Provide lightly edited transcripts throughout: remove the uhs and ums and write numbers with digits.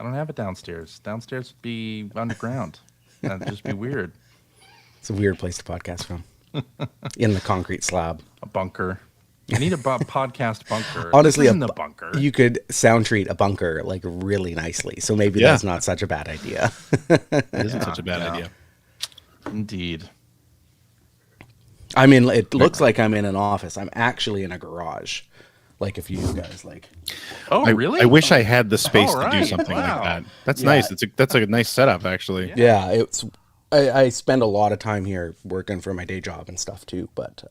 don't have it downstairs. Downstairs would be underground. That'd just be weird. It's a weird place to podcast from. In the concrete slab. A bunker. I need a podcast bunker. Honestly, in the bunker. You could sound treat a bunker like really nicely. So maybe that's not such a bad idea. It isn't such a bad idea. Indeed. I mean, it looks like I'm in an office. I'm actually in a garage. Like if you guys like. Oh, really? I wish I had the space to do something like that. That's nice. That's a nice setup, actually. Yeah, it's. I spend a lot of time here working for my day job and stuff too. But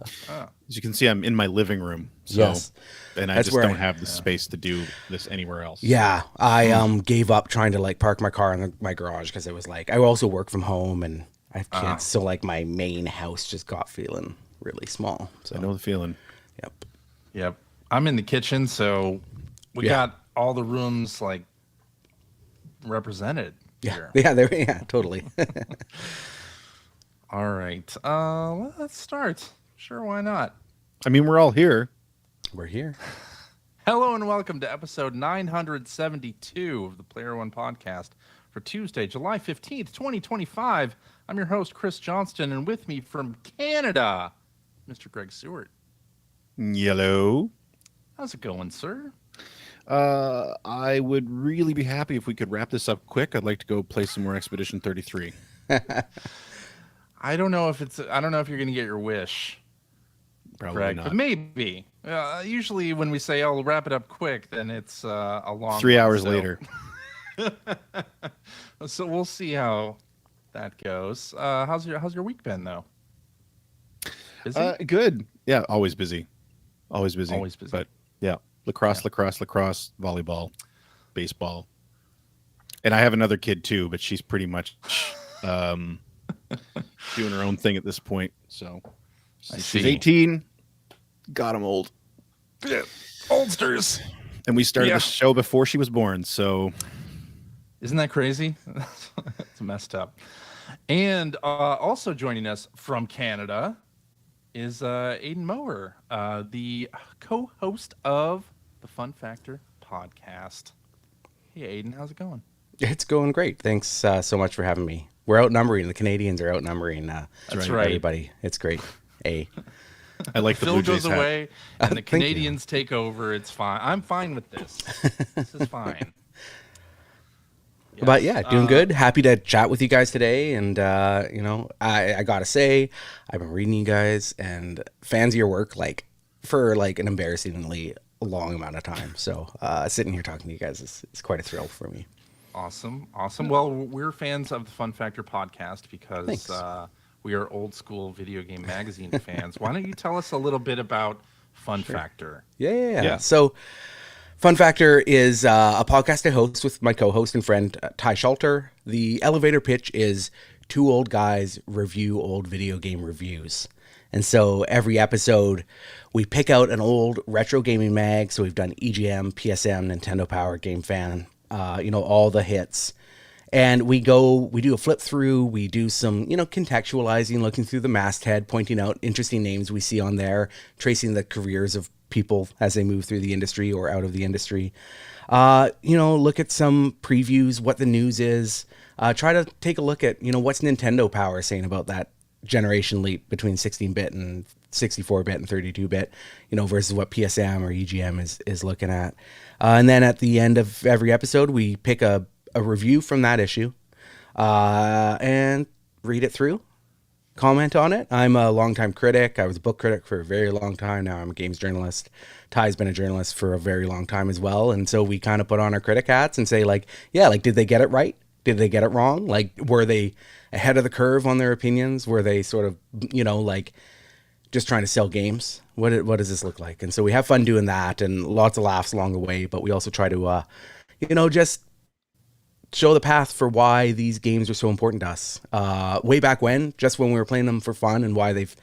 as you can see, I'm in my living room. So, yes, and I just don't have the space to do this anywhere else. Yeah, I gave up trying to like park my car in my garage because it was like I also work from home and I have kids, so like my main house just got feeling really small. So I know the feeling. Yep. I'm in the kitchen, so we got all the rooms like represented. Yeah, totally. All right. Let's start. Sure, why not? I mean, we're all here. We're here. Hello and welcome to episode 972 of the Player One podcast for Tuesday, July 15th, 2025. I'm your host, Chris Johnston, and with me from Canada, Mr. Greg Seward. Yellow. How's it going, sir? I would really be happy if we could wrap this up quick. I'd like to go play some more Expedition 33. I don't know if you're going to get your wish. Probably Greg, not. but maybe. Usually when we say, "Oh, wrap it up quick," then it's a long 3 hours later. So we'll see how that goes. How's your week been though? Busy? Good. Yeah, always busy. Always busy. But yeah, lacrosse, volleyball, baseball. And I have another kid too, but she's pretty much doing her own thing at this point. So she's 18. Got him old. Yeah. Oldsters. And we started the show before she was born, so isn't that crazy? It's messed up. And also joining us from Canada is Aidan Moher, the co-host of the Fun Factor podcast. Hey, Aidan, how's it going? It's going great. Thanks so much for having me. We're outnumbering. The Canadians are outnumbering. That's right. Everybody. It's great. I like the Phil Blue Jays goes hat. away, and the Canadians take over. It's fine. I'm fine with this. This is fine. Yes. But yeah, doing good. Happy to chat with you guys today. And, I got to say, I've been reading you guys and fans of your work for an embarrassingly long amount of time. So sitting here talking to you guys is quite a thrill for me. Awesome. Well, we're fans of the Fun Factor podcast because we are old school video game magazine fans. Why don't you tell us a little bit about Fun Factor? Yeah. So Fun Factor is a podcast I host with my co-host and friend, Ty Schalter. The elevator pitch is two old guys review old video game reviews. And so every episode, we pick out an old retro gaming mag. So we've done EGM, PSM, Nintendo Power, Game Fan, all the hits. And we do a flip through. We do some, contextualizing, looking through the masthead, pointing out interesting names we see on there, tracing the careers of people as they move through the industry or out of the industry. Look at some previews, what the news is. Try to take a look at, what's Nintendo Power saying about that generation leap between 16-bit and 64-bit and 32-bit, versus what PSM or EGM is looking at. And then at the end of every episode, we pick a review from that issue and read it through, comment on it. I'm a longtime critic. I was a book critic for a very long time. Now I'm a games journalist. Ty's been a journalist for a very long time as well. And so we kind of put on our critic hats and say did they get it right? Did they get it wrong? Were they ahead of the curve on their opinions? Were they sort of, just trying to sell games? What does this look like? And so we have fun doing that and lots of laughs along the way, but we also try to, just show the path for why these games are so important to us. Way back when, just when we were playing them for fun, and why they've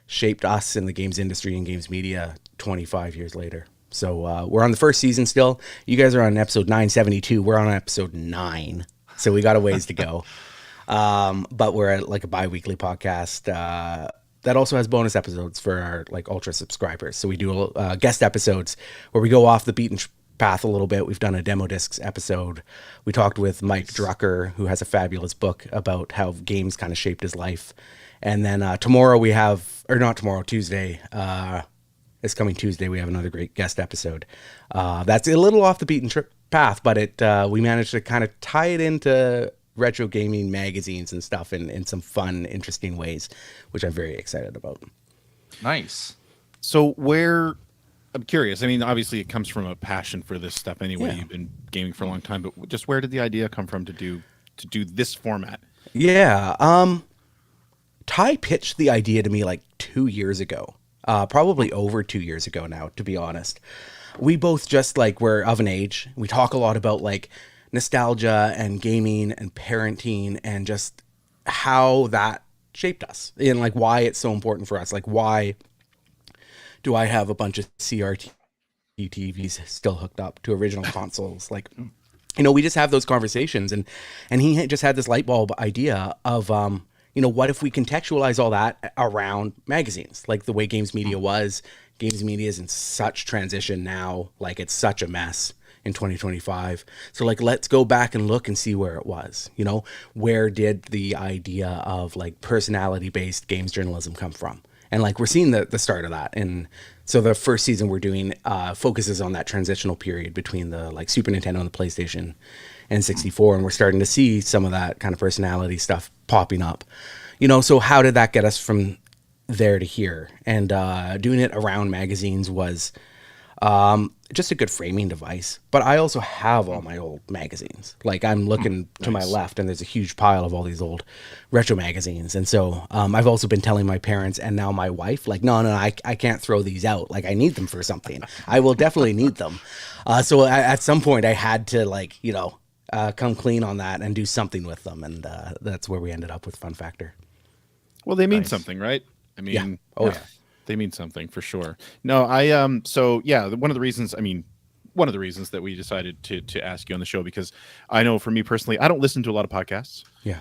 shaped us in the games industry and games media 25 years later. So we're on the first season still. You guys are on episode 972. We're on episode 9. So we got a ways to go. But we're at a bi-weekly podcast that also has bonus episodes for our ultra subscribers. So we do guest episodes where we go off the beaten path a little bit. We've done a demo discs episode. We talked with Mike Drucker, who has a fabulous book about how games kind of shaped his life. And then tomorrow we have, or not tomorrow, Tuesday, this coming Tuesday, we have another great guest episode. That's a little off the beaten path, but we managed to kind of tie it into retro gaming magazines and stuff in some fun, interesting ways, which I'm very excited about. Nice. So I'm curious. I mean, obviously it comes from a passion for this stuff anyway. You've been gaming for a long time, but just where did the idea come from to do this format? Yeah. Ty pitched the idea to me like 2 years ago. Probably over 2 years ago now, to be honest. We both just like we're of an age. We talk a lot about like nostalgia and gaming and parenting and just how that shaped us and like why it's so important for us. Like, why do I have a bunch of CRT TVs still hooked up to original consoles? Like, you know, we just have those conversations, and he just had this light bulb idea of, you know, what if we contextualize all that around magazines, like the way games media was. Games media is in such transition now, like it's such a mess in 2025. So like, let's go back and look and see where it was, you know, where did the idea of like personality based games journalism come from? And like, we're seeing the start of that. And so the first season we're doing focuses on that transitional period between the like Super Nintendo and the PlayStation and 64. And we're starting to see some of that kind of personality stuff popping up, you know. So how did that get us from there to here? And doing it around magazines was just a good framing device. But I also have all my old magazines. Like, I'm looking to my left and there's a huge pile of all these old retro magazines. And so I've also been telling my parents and now my wife, like, no, I can't throw these out. Like, I need them for something. I will definitely need them. So at some point I had to, like, you know, come clean on that and do something with them. And that's where we ended up with Fun Factor. Well, they mean something, right? I mean, yeah. Oh, yeah. They mean something for sure. No, so yeah, one of the reasons that we decided to ask you on the show, because I know for me personally, I don't listen to a lot of podcasts. Yeah.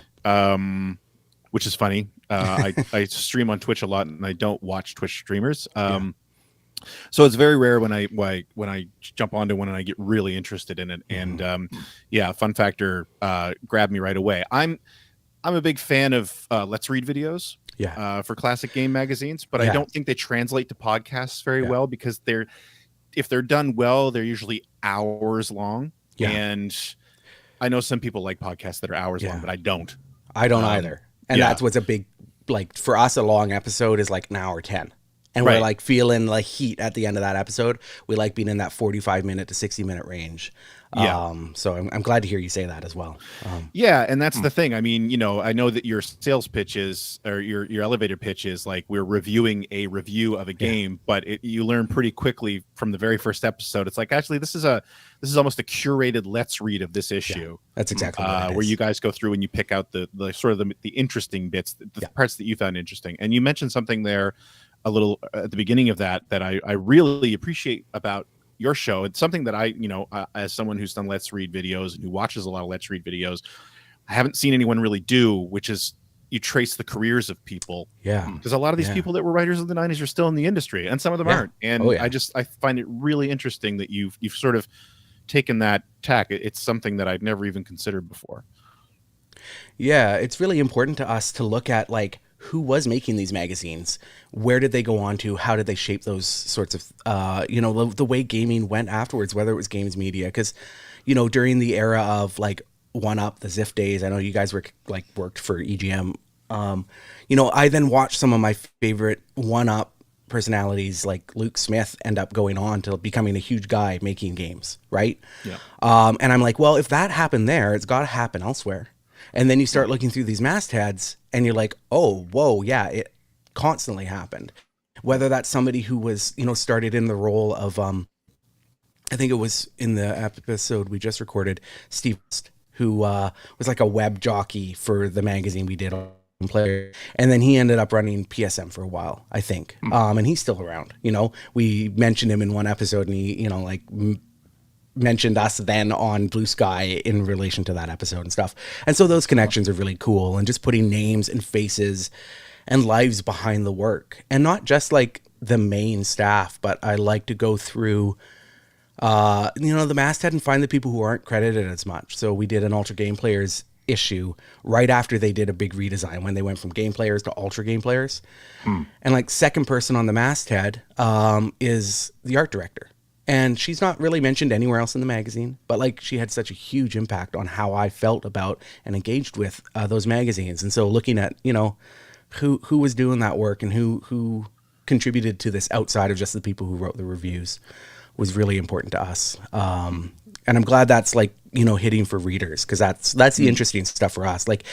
Which is funny. I stream on Twitch a lot and I don't watch Twitch streamers. So it's very rare when I jump onto one and I get really interested in it. And yeah, Fun Factor grabbed me right away. I'm a big fan of Let's Read videos. For classic game magazines, but I don't think they translate to podcasts very well, because if they're done well, they're usually hours long. And I know some people like podcasts that are hours long, but I don't. I don't either. And that's what's a big, like, for us, a long episode is like an hour 10. And we're like feeling like heat at the end of that episode. We like being in that 45-minute to 60-minute range. So I'm glad to hear you say that as well. And that's the thing. I mean, you know, I know that your sales pitch is, or your elevator pitch is like, we're reviewing a review of a game, but you learn pretty quickly from the very first episode. It's like, actually, this is almost a curated Let's Read of this issue. That's exactly what it is. Where you guys go through and you pick out the sort of the interesting bits, the parts that you found interesting. And you mentioned something there a little at the beginning of that I really appreciate about your show. It's something that I, you know, as someone who's done Let's Read videos and who watches a lot of Let's Read videos, I haven't seen anyone really do, which is you trace the careers of people. Because a lot of these people that were writers in the 90s are still in the industry, and some of them aren't. And I find it really interesting that you've sort of taken that tack. It's something that I'd never even considered before. Yeah, it's really important to us to look at, like, who was making these magazines? Where did they go on to? How did they shape those sorts of, you know, the way gaming went afterwards, whether it was games media? Because, you know, during the era of like One Up, the Ziff days, I know you guys worked for EGM. You know, I then watched some of my favorite One Up personalities like Luke Smith end up going on to becoming a huge guy making games, right? And I'm like, well, if that happened there, it's got to happen elsewhere. And then you start looking through these mastheads and you're like, oh, whoa, yeah, it constantly happened. Whether that's somebody who was, you know, started in the role of, I think it was in the episode we just recorded, Steve, who was like a web jockey for the magazine we did on Player. And then he ended up running PSM for a while, I think. And he's still around, you know. We mentioned him in one episode and he, you know, like mentioned us then on Blue Sky in relation to that episode and stuff. And so those connections are really cool, and just putting names and faces and lives behind the work, and not just like the main staff, but I like to go through The masthead and find the people who aren't credited as much. So we did an Ultra Game Players issue right after they did a big redesign when they went from Game Players to Ultra Game Players. And like second person on the masthead is the art director. And she's not really mentioned anywhere else in the magazine, but like she had such a huge impact on how I felt about and engaged with those magazines. And so looking at, who was doing that work and who contributed to this outside of just the people who wrote the reviews was really important to us. And I'm glad that's like, hitting for readers, because that's the interesting stuff for us. Like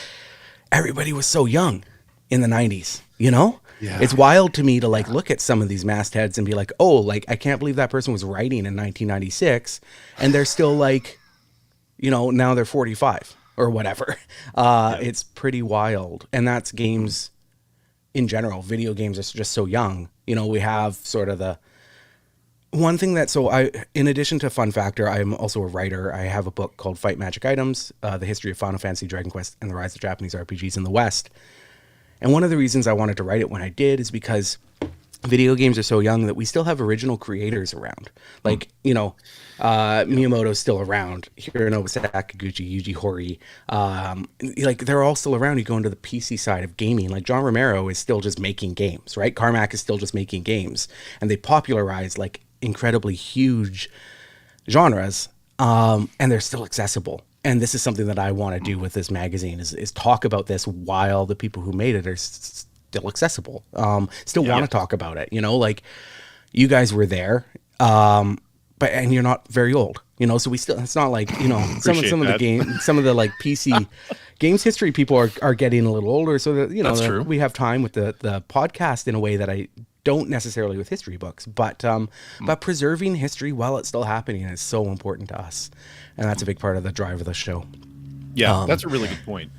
everybody was so young in the 90s, Yeah. It's wild to me to like look at some of these mastheads and be like, oh, like I can't believe that person was writing in 1996 and they're still like, now they're 45 or whatever. It's pretty wild. And that's games in general. Video games are just so young. We have sort of the one thing that, in addition to Fun Factor, I'm also a writer. I have a book called Fight Magic Items, The History of Final Fantasy, Dragon Quest, and the Rise of Japanese RPGs in the West. And one of the reasons I wanted to write it when I did is because video games are so young that we still have original creators around. Like, Miyamoto's still around. Hironobu Sakaguchi, Yuji Horii. Like, they're all still around. You go into the PC side of gaming. Like, John Romero is still just making games, right? Carmack is still just making games. And they popularized, like, incredibly huge genres, and they're still accessible. And this is something that I want to do with this magazine is talk about this while the people who made it are still accessible. Still want to talk about it. Like you guys were there, and you're not very old. So we still. It's not like some of the like PC games history people are getting a little older. So that we have time with the podcast in a way that I don't necessarily with history books, but preserving history while it's still happening is so important to us. And that's a big part of the drive of the show. Yeah, that's a really good point.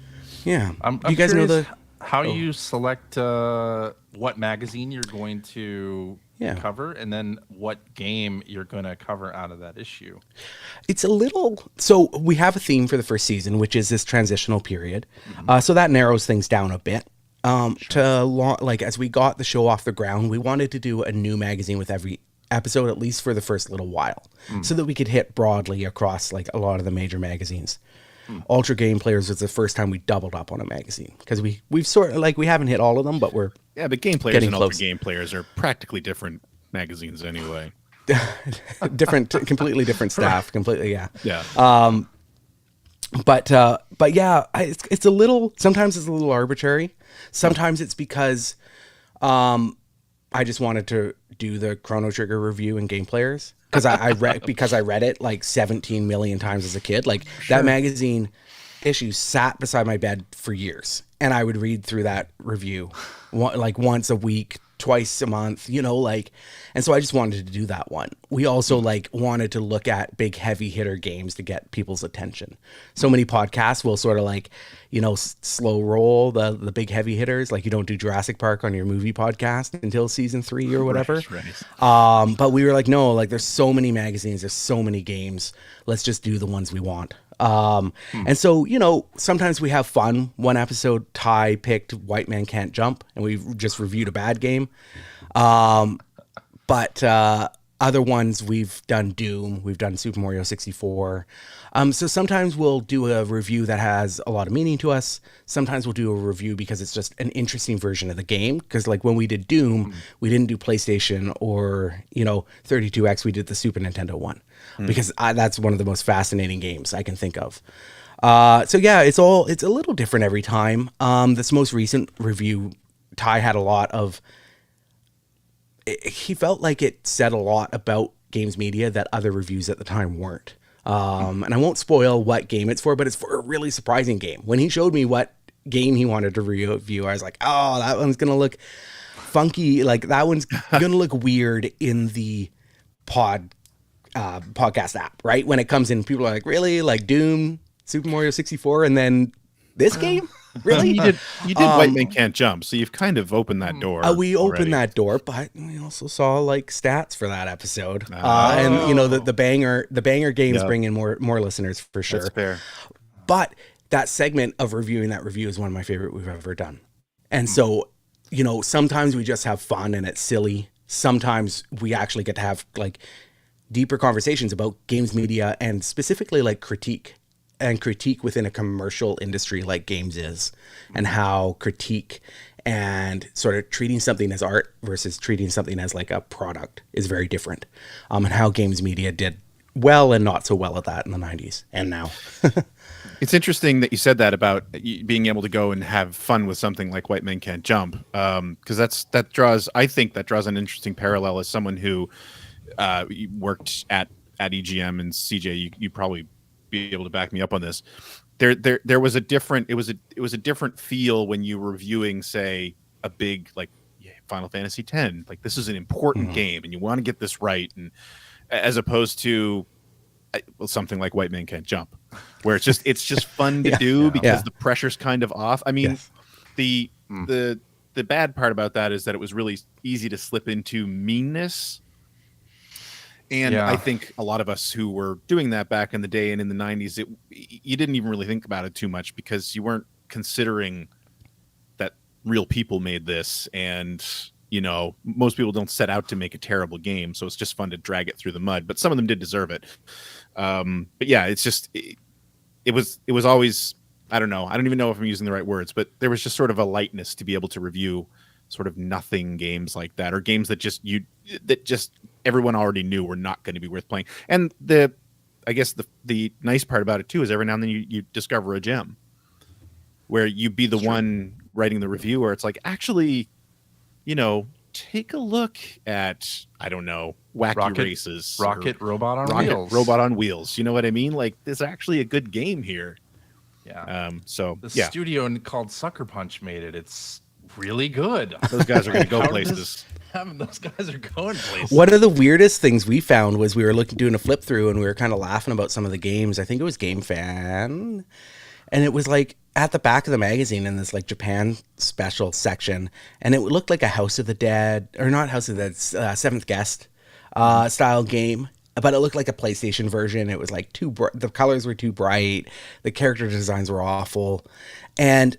Yeah. I'm you guys know how you select what magazine you're going to cover, and then what game you're going to cover out of that issue. It's a little... So we have a theme for the first season, which is this transitional period. So that narrows things down a bit. As we got the show off the ground, we wanted to do a new magazine with every episode, at least for the first little while, so that we could hit broadly across like a lot of the major magazines. Ultra Game Players was the first time we doubled up on a magazine, because we've sort of like, we haven't hit all of them, but we're but Game Players and Ultra Game Players are practically different magazines anyway. Completely different staff, completely yeah. But yeah, it's a little, sometimes it's a little arbitrary. Sometimes it's because I just wanted to do the Chrono Trigger review in Game Players because I read it like 17 million times as a kid. Like that magazine issue sat beside my bed for years, and I would read through that review like once a week, twice a month, and so I just wanted to do that one. We also like wanted to look at big heavy hitter games to get people's attention. So many podcasts will sort of like, slow roll the big heavy hitters. Like you don't do Jurassic Park on your movie podcast until season 3 or whatever. Right. But we were like, no, like there's so many magazines, there's so many games. Let's just do the ones we want. And so, sometimes we have fun. One episode, Ty picked White Man Can't Jump, and we just reviewed a bad game. But other ones, we've done Doom, we've done Super Mario 64. So sometimes we'll do a review that has a lot of meaning to us. Sometimes we'll do a review because it's just an interesting version of the game. Because like when we did Doom, we didn't do PlayStation or, 32X, we did the Super Nintendo one. Because that's one of the most fascinating games I can think of. So yeah, it's a little different every time. This most recent review, Ty had a lot of... He felt like it said a lot about games media that other reviews at the time weren't. And I won't spoil what game it's for, but it's for a really surprising game. When he showed me what game he wanted to review, I was like, oh, that one's going to look funky. Like that one's going to look weird in the podcast app, right? When it comes in, people are like, really? Like Doom, Super Mario 64, and then this game? Really? You did White Man Can't Jump, so you've kind of opened that door. We opened that door, but we also saw like stats for that episode. And the banger games bring in more listeners for sure. That's fair. But that segment of reviewing that review is one of my favorite we've ever done. And so, sometimes we just have fun and it's silly. Sometimes we actually get to have like deeper conversations about games media and specifically like critique within a commercial industry like games is, and how critique and sort of treating something as art versus treating something as like a product is very different. And how games media did well and not so well at that in the 90s and now. It's interesting that you said that about being able to go and have fun with something like White Men Can't Jump, because that draws an interesting parallel as someone who worked at EGM, and CJ, you probably be able to back me up on this. There was a different it was a different feel when you were reviewing, say, a big like Final Fantasy X. Like, this is an important game and you want to get this right, and as opposed to something like White Men Can't Jump, where it's just fun to do because the pressure's kind of off. I mean, the bad part about that is that it was really easy to slip into meanness. And I think a lot of us who were doing that back in the day and in the 90s, you didn't even really think about it too much because you weren't considering that real people made this. And, you know, most people don't set out to make a terrible game. So it's just fun to drag it through the mud. But some of them did deserve it. But yeah, it's just it was always, I don't know. I don't even know if I'm using the right words, but there was just sort of a lightness to be able to review sort of nothing games like that, or games that just everyone already knew were not going to be worth playing. And I guess the nice part about it too is every now and then you discover a gem where you be the one writing the review, where it's like, actually, you know, take a look at, I don't know, Wacky Races, Rocket Robot on Wheels. You know what I mean? Like, there's actually a good game here. Yeah. So the studio called Sucker Punch made it. It's really good. Those guys are going to go places. Those guys are going places. One of the weirdest things we found was we were doing a flip through and we were kind of laughing about some of the games. I think it was Game Fan, and it was like at the back of the magazine in this like Japan special section, and it looked like a House of the Dead, or not House of the Dead, Seventh Guest style game. But it looked like a PlayStation version. It was like the colors were too bright. The character designs were awful. And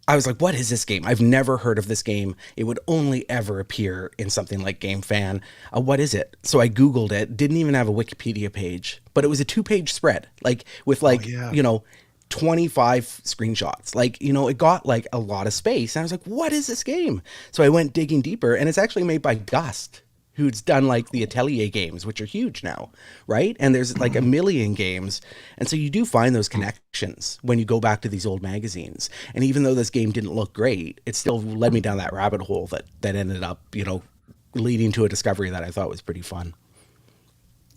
I was like, what is this game? I've never heard of this game. It would only ever appear in something like Game Fan. What is it? So I Googled it. Didn't even have a Wikipedia page. But it was a 2-page spread, like with like, you know, 25 screenshots. Like, you know, it got like a lot of space. And I was like, what is this game? So I went digging deeper, and it's actually made by Gust, who's done like the Atelier games, which are huge now, right? And there's like a million games. And so you do find those connections when you go back to these old magazines. And even though this game didn't look great, it still led me down that rabbit hole that ended up, you know, leading to a discovery that I thought was pretty fun.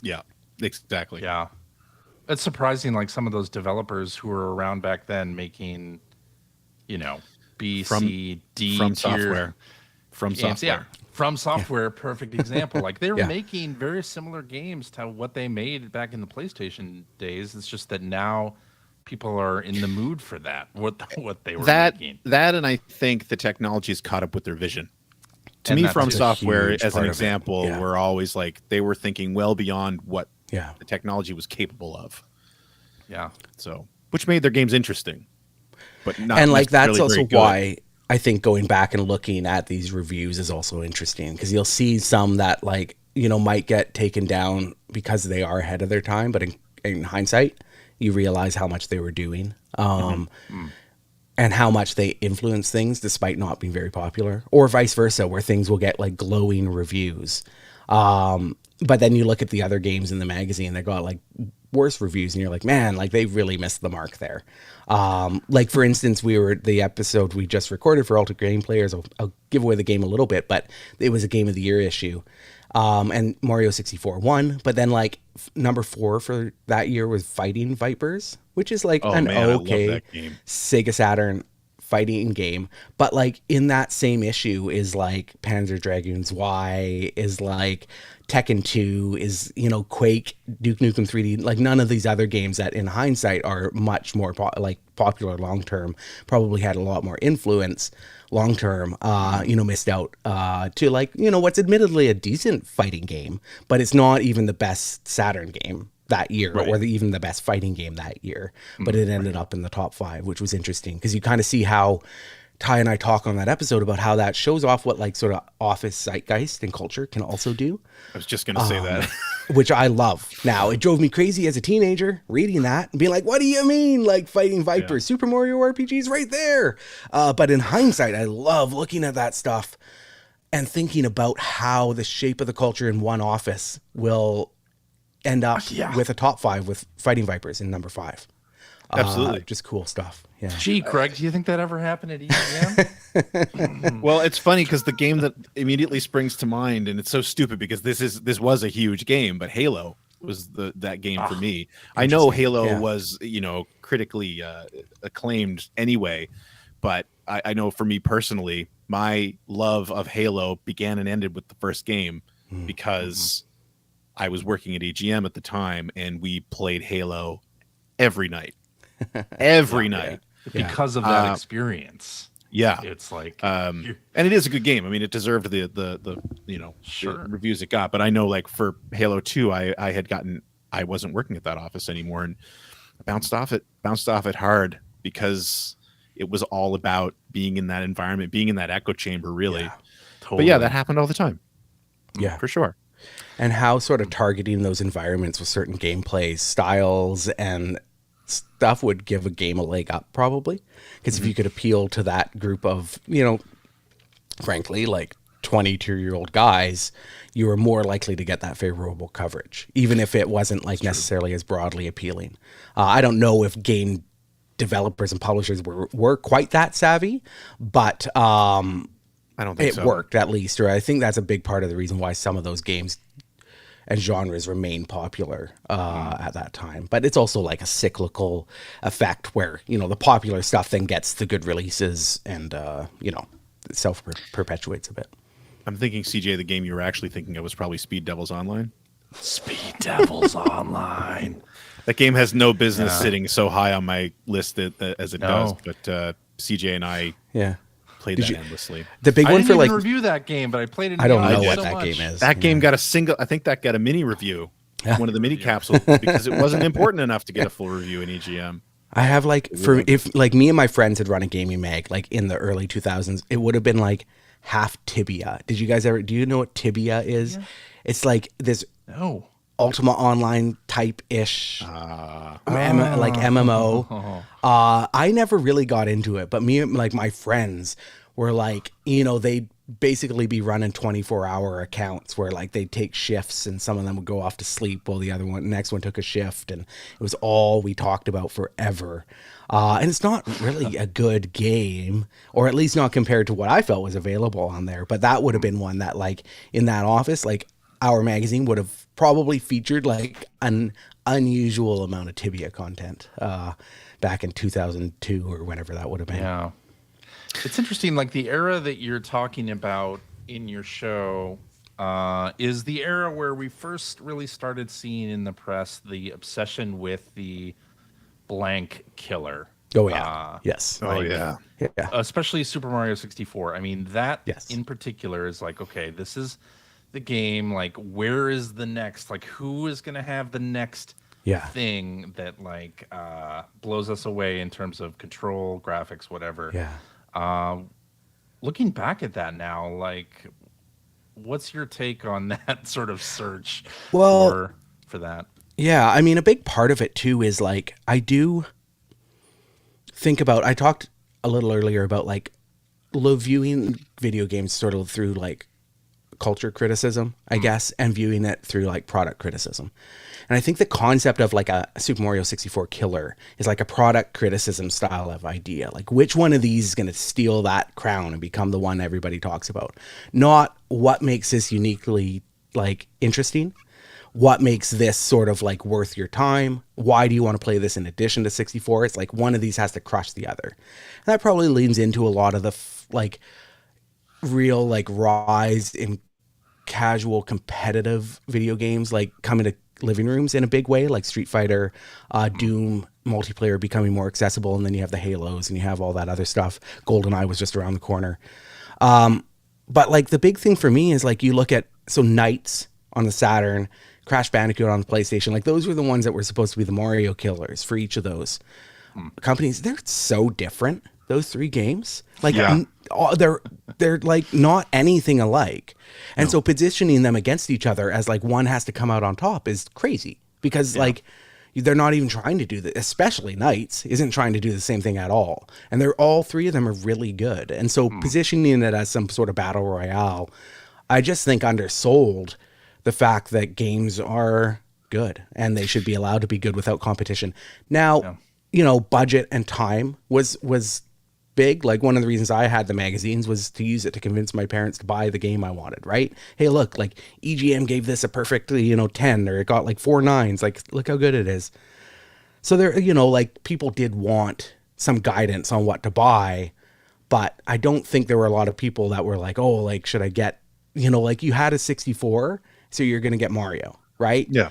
Yeah, exactly. Yeah. It's surprising, like some of those developers who were around back then making, you know, B, C, D from tier software. From games. software. Yeah. From software, perfect example. Like they were Yeah. making very similar games to what they made back in the PlayStation days. It's just that now people are in the mood for that. What they were making. That, and I think the technology has caught up with their vision. To And me, that's From a Software, huge as an part of it. example, Yeah. were always like they were thinking well beyond what Yeah. the technology was capable of. Yeah. So, which made their games interesting, but not. And like that's necessarily also very good. why I think going back and looking at these reviews is also interesting, because you'll see some that, like, you know, might get taken down because they are ahead of their time, but in hindsight you realize how much they were doing, and how much they influence things despite not being very popular, or vice versa, where things will get like glowing reviews, but then you look at the other games in the magazine that got like worse reviews, and you're like, man, like they really missed the mark there. Like for instance, the episode we just recorded for Ultra Game Players, I'll give away the game a little bit, but it was a Game of the Year issue, and Mario 64 won. But then like number 4 for that year was Fighting Vipers, which is like I love okay that game. Sega Saturn fighting game. But like in that same issue is like Panzer Dragoons Y, is like Tekken 2, is, you know, Quake, Duke Nukem 3D, like none of these other games that in hindsight are much more popular long term, probably had a lot more influence long term, you know, missed out to like, you know, what's admittedly a decent fighting game, but it's not even the best Saturn game that year, Right. or even the best fighting game that year, but it ended up in the top 5, which was interesting because you kind of see how Ty and I talk on that episode about how that shows off what like sort of office zeitgeist and culture can also do. I was just going to say that. Which I love. Now, it drove me crazy as a teenager reading that and being like, what do you mean? Like fighting vipers, Super Mario RPG's right there. But in hindsight, I love looking at that stuff and thinking about how the shape of the culture in one office will end up with a top 5 with fighting vipers in number 5. Absolutely. Just cool stuff. Yeah. Gee, Craig, do you think that ever happened at EGM? Well, it's funny because the game that immediately springs to mind, and it's so stupid because this was a huge game, but Halo was that game for me. I know Halo was, critically acclaimed anyway, but I know for me personally, my love of Halo began and ended with the first game because I was working at EGM at the time and we played Halo every night. Every night. Because of that experience. Yeah. It's like and it is a good game. I mean, it deserved the the reviews it got, but I know like for Halo 2 I wasn't working at that office anymore and bounced off it hard because it was all about being in that environment, being in that echo chamber really. Yeah, totally. But yeah, that happened all the time. Yeah. For sure. And how sort of targeting those environments with certain gameplay styles and stuff would give a game a leg up probably, because if you could appeal to that group of frankly like 22-year-old guys, you were more likely to get that favorable coverage even if it wasn't like necessarily as broadly appealing. I don't know if game developers and publishers were quite that savvy, but I don't think it worked at least, or I think that's a big part of the reason why some of those games and genres remain popular at that time. But it's also like a cyclical effect where, the popular stuff then gets the good releases and, it self-perpetuates a bit. I'm thinking, CJ, the game you were actually thinking of was probably Speed Devils Online. Speed Devils Online. That game has no business sitting so high on my list as it does, but CJ and I played that endlessly. The big I one didn't for even like review that game, but I played it. I don't know so what that much. game is. That game got I think that got a mini review, one of the mini capsules, because it wasn't important enough to get a full review in EGM. I have if me and my friends had run a gaming mag like in the early 2000s, it would have been like half Tibia. Do you know what Tibia is? Yeah. It's like this Ultima Online type-ish like MMO. I never really got into it, but me and like my friends were like, they'd basically be running 24-hour accounts where like they'd take shifts and some of them would go off to sleep while the next one took a shift, and it was all we talked about forever. And it's not really a good game, or at least not compared to what I felt was available on there. But that would have been one that like in that office, like our magazine would have probably featured like an unusual amount of Tibia content back in 2002 or whenever that would have been. Yeah. It's interesting, like the era that you're talking about in your show is the era where we first really started seeing in the press the obsession with the blank killer. Oh, yeah. Yes. Yeah. Especially Super Mario 64. I mean, that in particular is like, okay, this is the game. Like, where is the next? Like, who is going to have the next thing that, like, blows us away in terms of control, graphics, whatever? Yeah. Looking back at that now, like, what's your take on that sort of search for that? Yeah, I mean, a big part of it too is like I do think about. I talked a little earlier about like viewing video games sort of through like culture criticism, I guess, and viewing it through like product criticism. And I think the concept of like a Super Mario 64 killer is like a product criticism style of idea. Like which one of these is going to steal that crown and become the one everybody talks about? Not what makes this uniquely like interesting. What makes this sort of like worth your time? Why do you want to play this in addition to 64? It's like one of these has to crush the other. And that probably leans into a lot of the like real like rise in casual competitive video games like coming to living rooms in a big way, like Street Fighter, Doom multiplayer becoming more accessible, and then you have the Halos and you have all that other stuff. GoldenEye was just around the corner. But like the big thing for me is like you look at Knights on the Saturn, Crash Bandicoot on the PlayStation, like those were the ones that were supposed to be the Mario killers for each of those companies. They're so different. those three games. Like Yeah. they're like not anything alike. And so positioning them against each other as like one has to come out on top is crazy, because like they're not even trying to do that, especially Knights isn't trying to do the same thing at all. And they're all three of them are really good. And so positioning it as some sort of battle royale, I just think undersold the fact that games are good and they should be allowed to be good without competition. Now, you know, budget and time was big. Like one of the reasons I had the magazines was to use it to convince my parents to buy the game I wanted, right? Hey, look, like EGM gave this a perfect, 10, or it got like 4 9s. Like, look how good it is. So there, like people did want some guidance on what to buy, but I don't think there were a lot of people that were like, oh, like, should I get, like you had a 64, so you're going to get Mario, right? Yeah.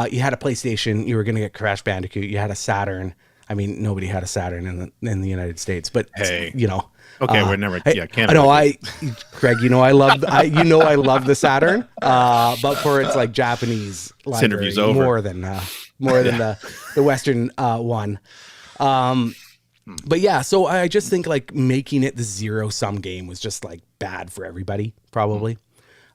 You had a PlayStation, you were going to get Crash Bandicoot. You had a Saturn. I mean, nobody had a Saturn in the United States, but Hey. Okay, we're never. Canada. Craig, I love the Saturn, but for its like Japanese library more than the Western one. But yeah, so I just think like making it the zero-sum game was just like bad for everybody, probably.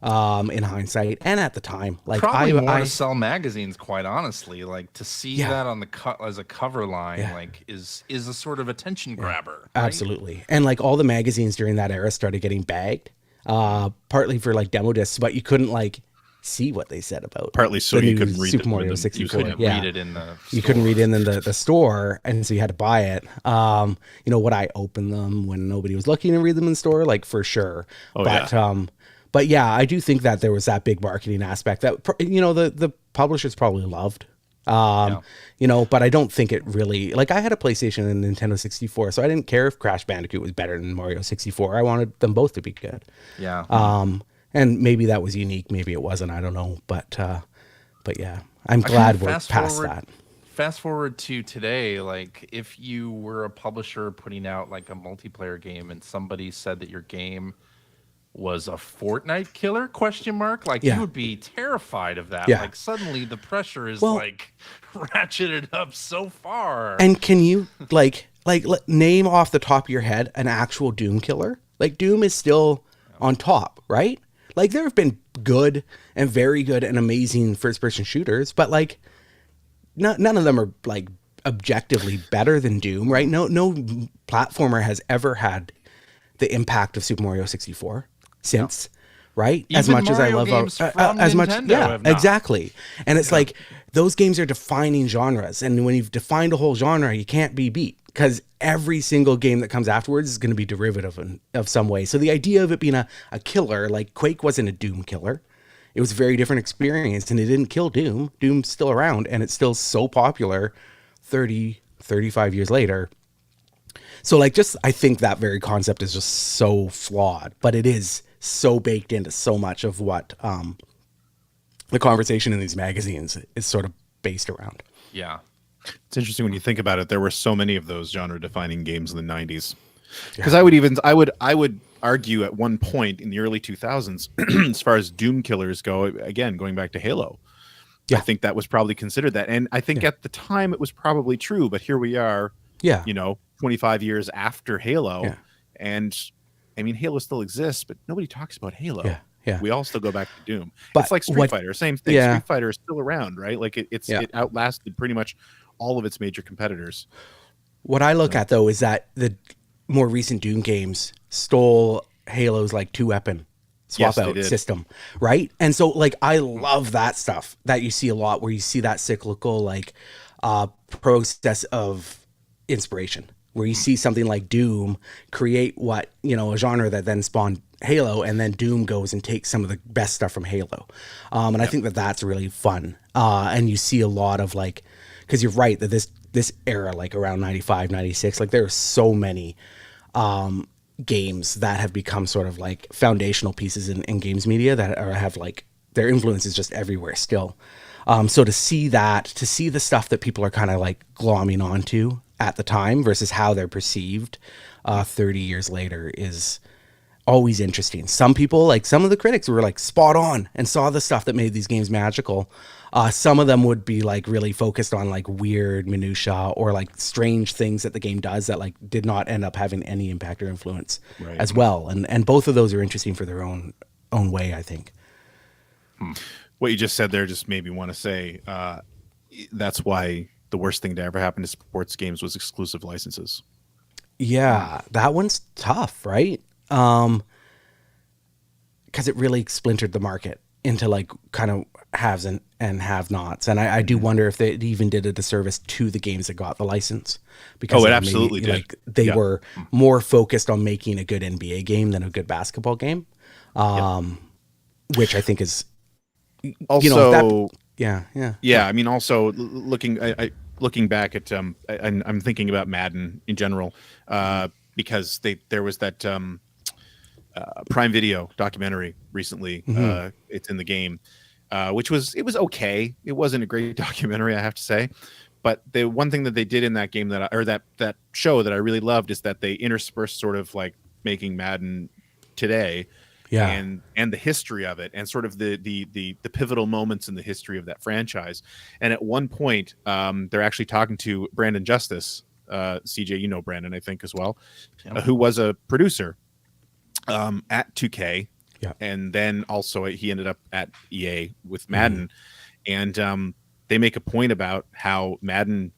In hindsight and at the time, like probably more to sell magazines, quite honestly. Like to see that on the as a cover line, like is a sort of attention grabber. Right? Absolutely. And like all the magazines during that era started getting bagged, partly for like demo discs, but you couldn't like see what they said about. Partly so you couldn't read Super Mario 64. You couldn't read it in the store. You couldn't read it in the store, and so you had to buy it. Would I open them when nobody was looking and read them in the store? Like for sure. But yeah, I do think that there was that big marketing aspect that, the publishers probably loved, but I don't think it really, like I had a PlayStation and Nintendo 64, so I didn't care if Crash Bandicoot was better than Mario 64. I wanted them both to be good. Yeah. And maybe that was unique. Maybe it wasn't. I don't know. But yeah, I'm glad we're past that. Fast forward to today, like if you were a publisher putting out like a multiplayer game and somebody said that your game was a Fortnite killer ? Like you would be terrified of that. Like suddenly the pressure is like ratcheted up so far. And can you like name off the top of your head an actual Doom killer? Like Doom is still on top, right? Like there have been good and very good and amazing first person shooters, but like none of them are like objectively better than Doom, right? No platformer has ever had the impact of Super Mario 64. Since, right? Even as much Mario as I love Nintendo exactly. And it's like those games are defining genres, and when you've defined a whole genre, you can't be beat, because every single game that comes afterwards is going to be derivative of some way. So the idea of it being a killer, like Quake wasn't a Doom killer. It was a very different experience, and it didn't kill Doom. Doom's still around, and it's still so popular 35 years later. So like I think that very concept is just so flawed, but it is so baked into so much of what the conversation in these magazines is sort of based around. Yeah. It's interesting when you think about it. There were so many of those genre-defining games in the 90s. Because I would argue at one point in the early 2000s, as far as Doom killers go, again, going back to Halo, I think that was probably considered that. And I think at the time it was probably true, but here we are, 25 years after Halo. Yeah. And I mean, Halo still exists, but nobody talks about Halo. Yeah. We all still go back to Doom. But it's like Street Fighter, same thing. Yeah. Street Fighter is still around, right? Like it outlasted pretty much all of its major competitors. What I look at though is that the more recent Doom games stole Halo's like 2-weapon swap out system, right? And so like I love that stuff that you see a lot, where you see that cyclical like process of inspiration, where you see something like Doom create what, a genre that then spawned Halo, and then Doom goes and takes some of the best stuff from Halo. And I think that that's really fun. And you see a lot of like, because you're right that this era, like around 95, 96, like there are so many games that have become sort of like foundational pieces in games media that have like their influence is just everywhere still. So to see the stuff that people are kind of like glomming onto at the time versus how they're perceived 30 years later is always interesting. Some people, like some of the critics, were like spot on and saw the stuff that made these games magical. Some of them would be like really focused on like weird minutia or like strange things that the game does that like did not end up having any impact or influence as well. And both of those are interesting for their own way, I think. What you just said there just made me want to say that's why the worst thing to ever happen to sports games was exclusive licenses. Yeah, that one's tough, right? Because it really splintered the market into like kind of haves and have-nots. And I do wonder if they even did a disservice to the games that got the license. Because it absolutely did. Like, they were more focused on making a good NBA game than a good basketball game, which I think is... Also, yeah. I mean, also looking back at, I'm thinking about Madden in general, because there was that Prime Video documentary recently. It's in the game, which was okay. It wasn't a great documentary, I have to say. But the one thing that they did in that game that show that I really loved is that they interspersed sort of like making Madden today. Yeah. And the history of it and sort of the pivotal moments in the history of that franchise. And at one point, they're actually talking to Brandon Justice, CJ, you know Brandon, I think, as well, who was a producer at 2K. Yeah. And then also he ended up at EA with Madden. And they make a point about how Madden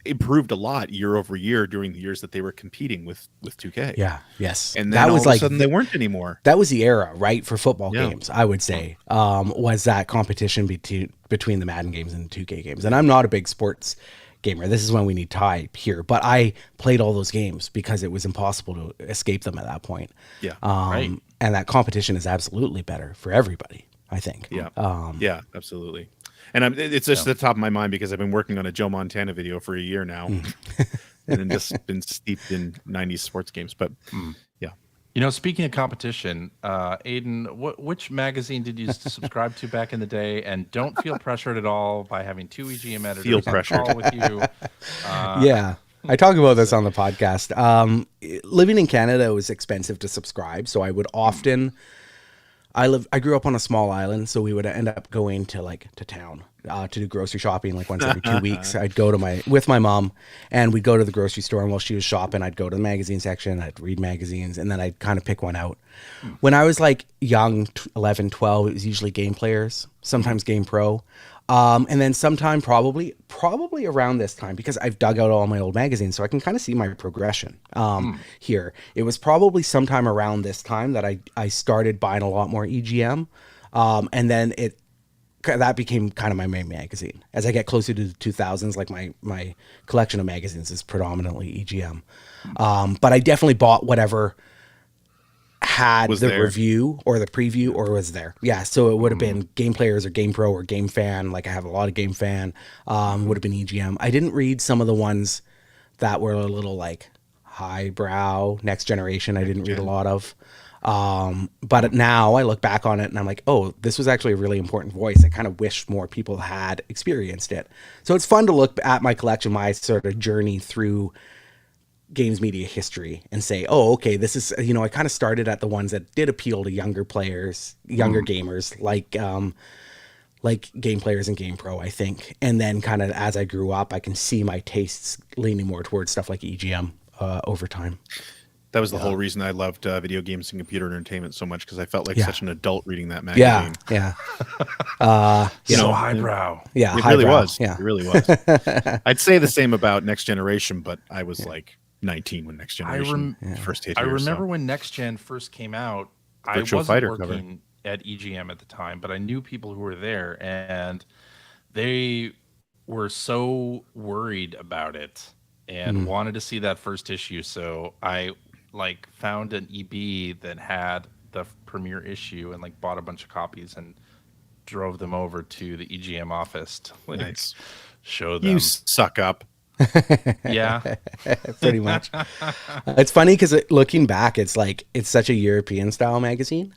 improved a lot year over year during the years that they were competing with 2K. Yeah. Yes. And then that was all of a sudden they weren't anymore. That was the era, right, for football games, I would say, was that competition between the Madden games and the 2K games. And I'm not a big sports gamer. This is when we need Ty here. But I played all those games because it was impossible to escape them at that point. Yeah. And that competition is absolutely better for everybody, I think. Yeah. Yeah, absolutely. And it's just at the top of my mind because I've been working on a Joe Montana video for a year now, and just been steeped in 90s sports games. But yeah, you know, speaking of competition, Aidan, which magazine did you subscribe to back in the day? And don't feel pressured at all by having two EGM editors feel pressured. on call with you. Yeah. I talk about this on the podcast. Living in Canada was expensive to subscribe, so I would often. I grew up on a small island, so we would end up going to town to do grocery shopping like once every 2 weeks. I'd go with my mom, and we'd go to the grocery store, and while she was shopping, I'd go to the magazine section, I'd read magazines, and then I'd kind of pick one out. When I was like young, 11, 12, it was usually Game Players, sometimes Game Pro. And then sometime probably around this time, because I've dug out all my old magazines, so I can kind of see my progression here. It was probably sometime around this time that I started buying a lot more EGM. And then that became kind of my main magazine. As I get closer to the 2000s, like my collection of magazines is predominantly EGM. But I definitely bought whatever had the review or the preview or was there. Yeah, so it would have been Game Players or Game Pro or Game Fan. Like I have a lot of Game Fan. Would have been EGM. I didn't read some of the ones that were a little like highbrow, Next Generation. I didn't read a lot of. But now I look back on it and I'm like, oh, this was actually a really important voice. I kind of wish more people had experienced it. So it's fun to look at my collection, my sort of journey through games media history and say, oh, okay, this is, I kind of started at the ones that did appeal to younger players, younger gamers, like Game Players and Game Pro, I think. And then kind of as I grew up, I can see my tastes leaning more towards stuff like EGM over time. That was the whole reason I loved video games and computer entertainment so much, because I felt like such an adult reading that magazine. Yeah. So highbrow. Yeah, it highbrow. Really was. Yeah. It really was. I'd say the same about Next Generation, but I was like 19 when Next Generation first hit here. I remember when Next Gen first came out. Virtual I wasn't Fighter working at EGM at the time, but I knew people who were there, and they were so worried about it and wanted to see that first issue. So I found an EB that had the premiere issue and bought a bunch of copies and drove them over to the EGM office to show them. You suck up. Yeah, pretty much. It's funny because looking back, it's such a European style magazine.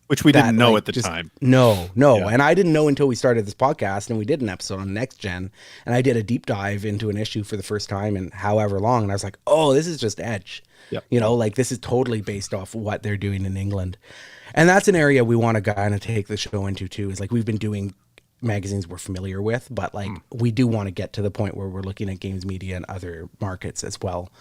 Which we didn't know like, at the time. No. Yeah. And I didn't know until we started this podcast and we did an episode on Next Gen, and I did a deep dive into an issue for the first time in however long. And I was like, oh, this is just Edge. Yep. You know, like this is totally based off what they're doing in England. And that's an area we want to kind of take the show into too, is like we've been doing magazines we're familiar with, but like we do want to get to the point where we're looking at games media and other markets as well.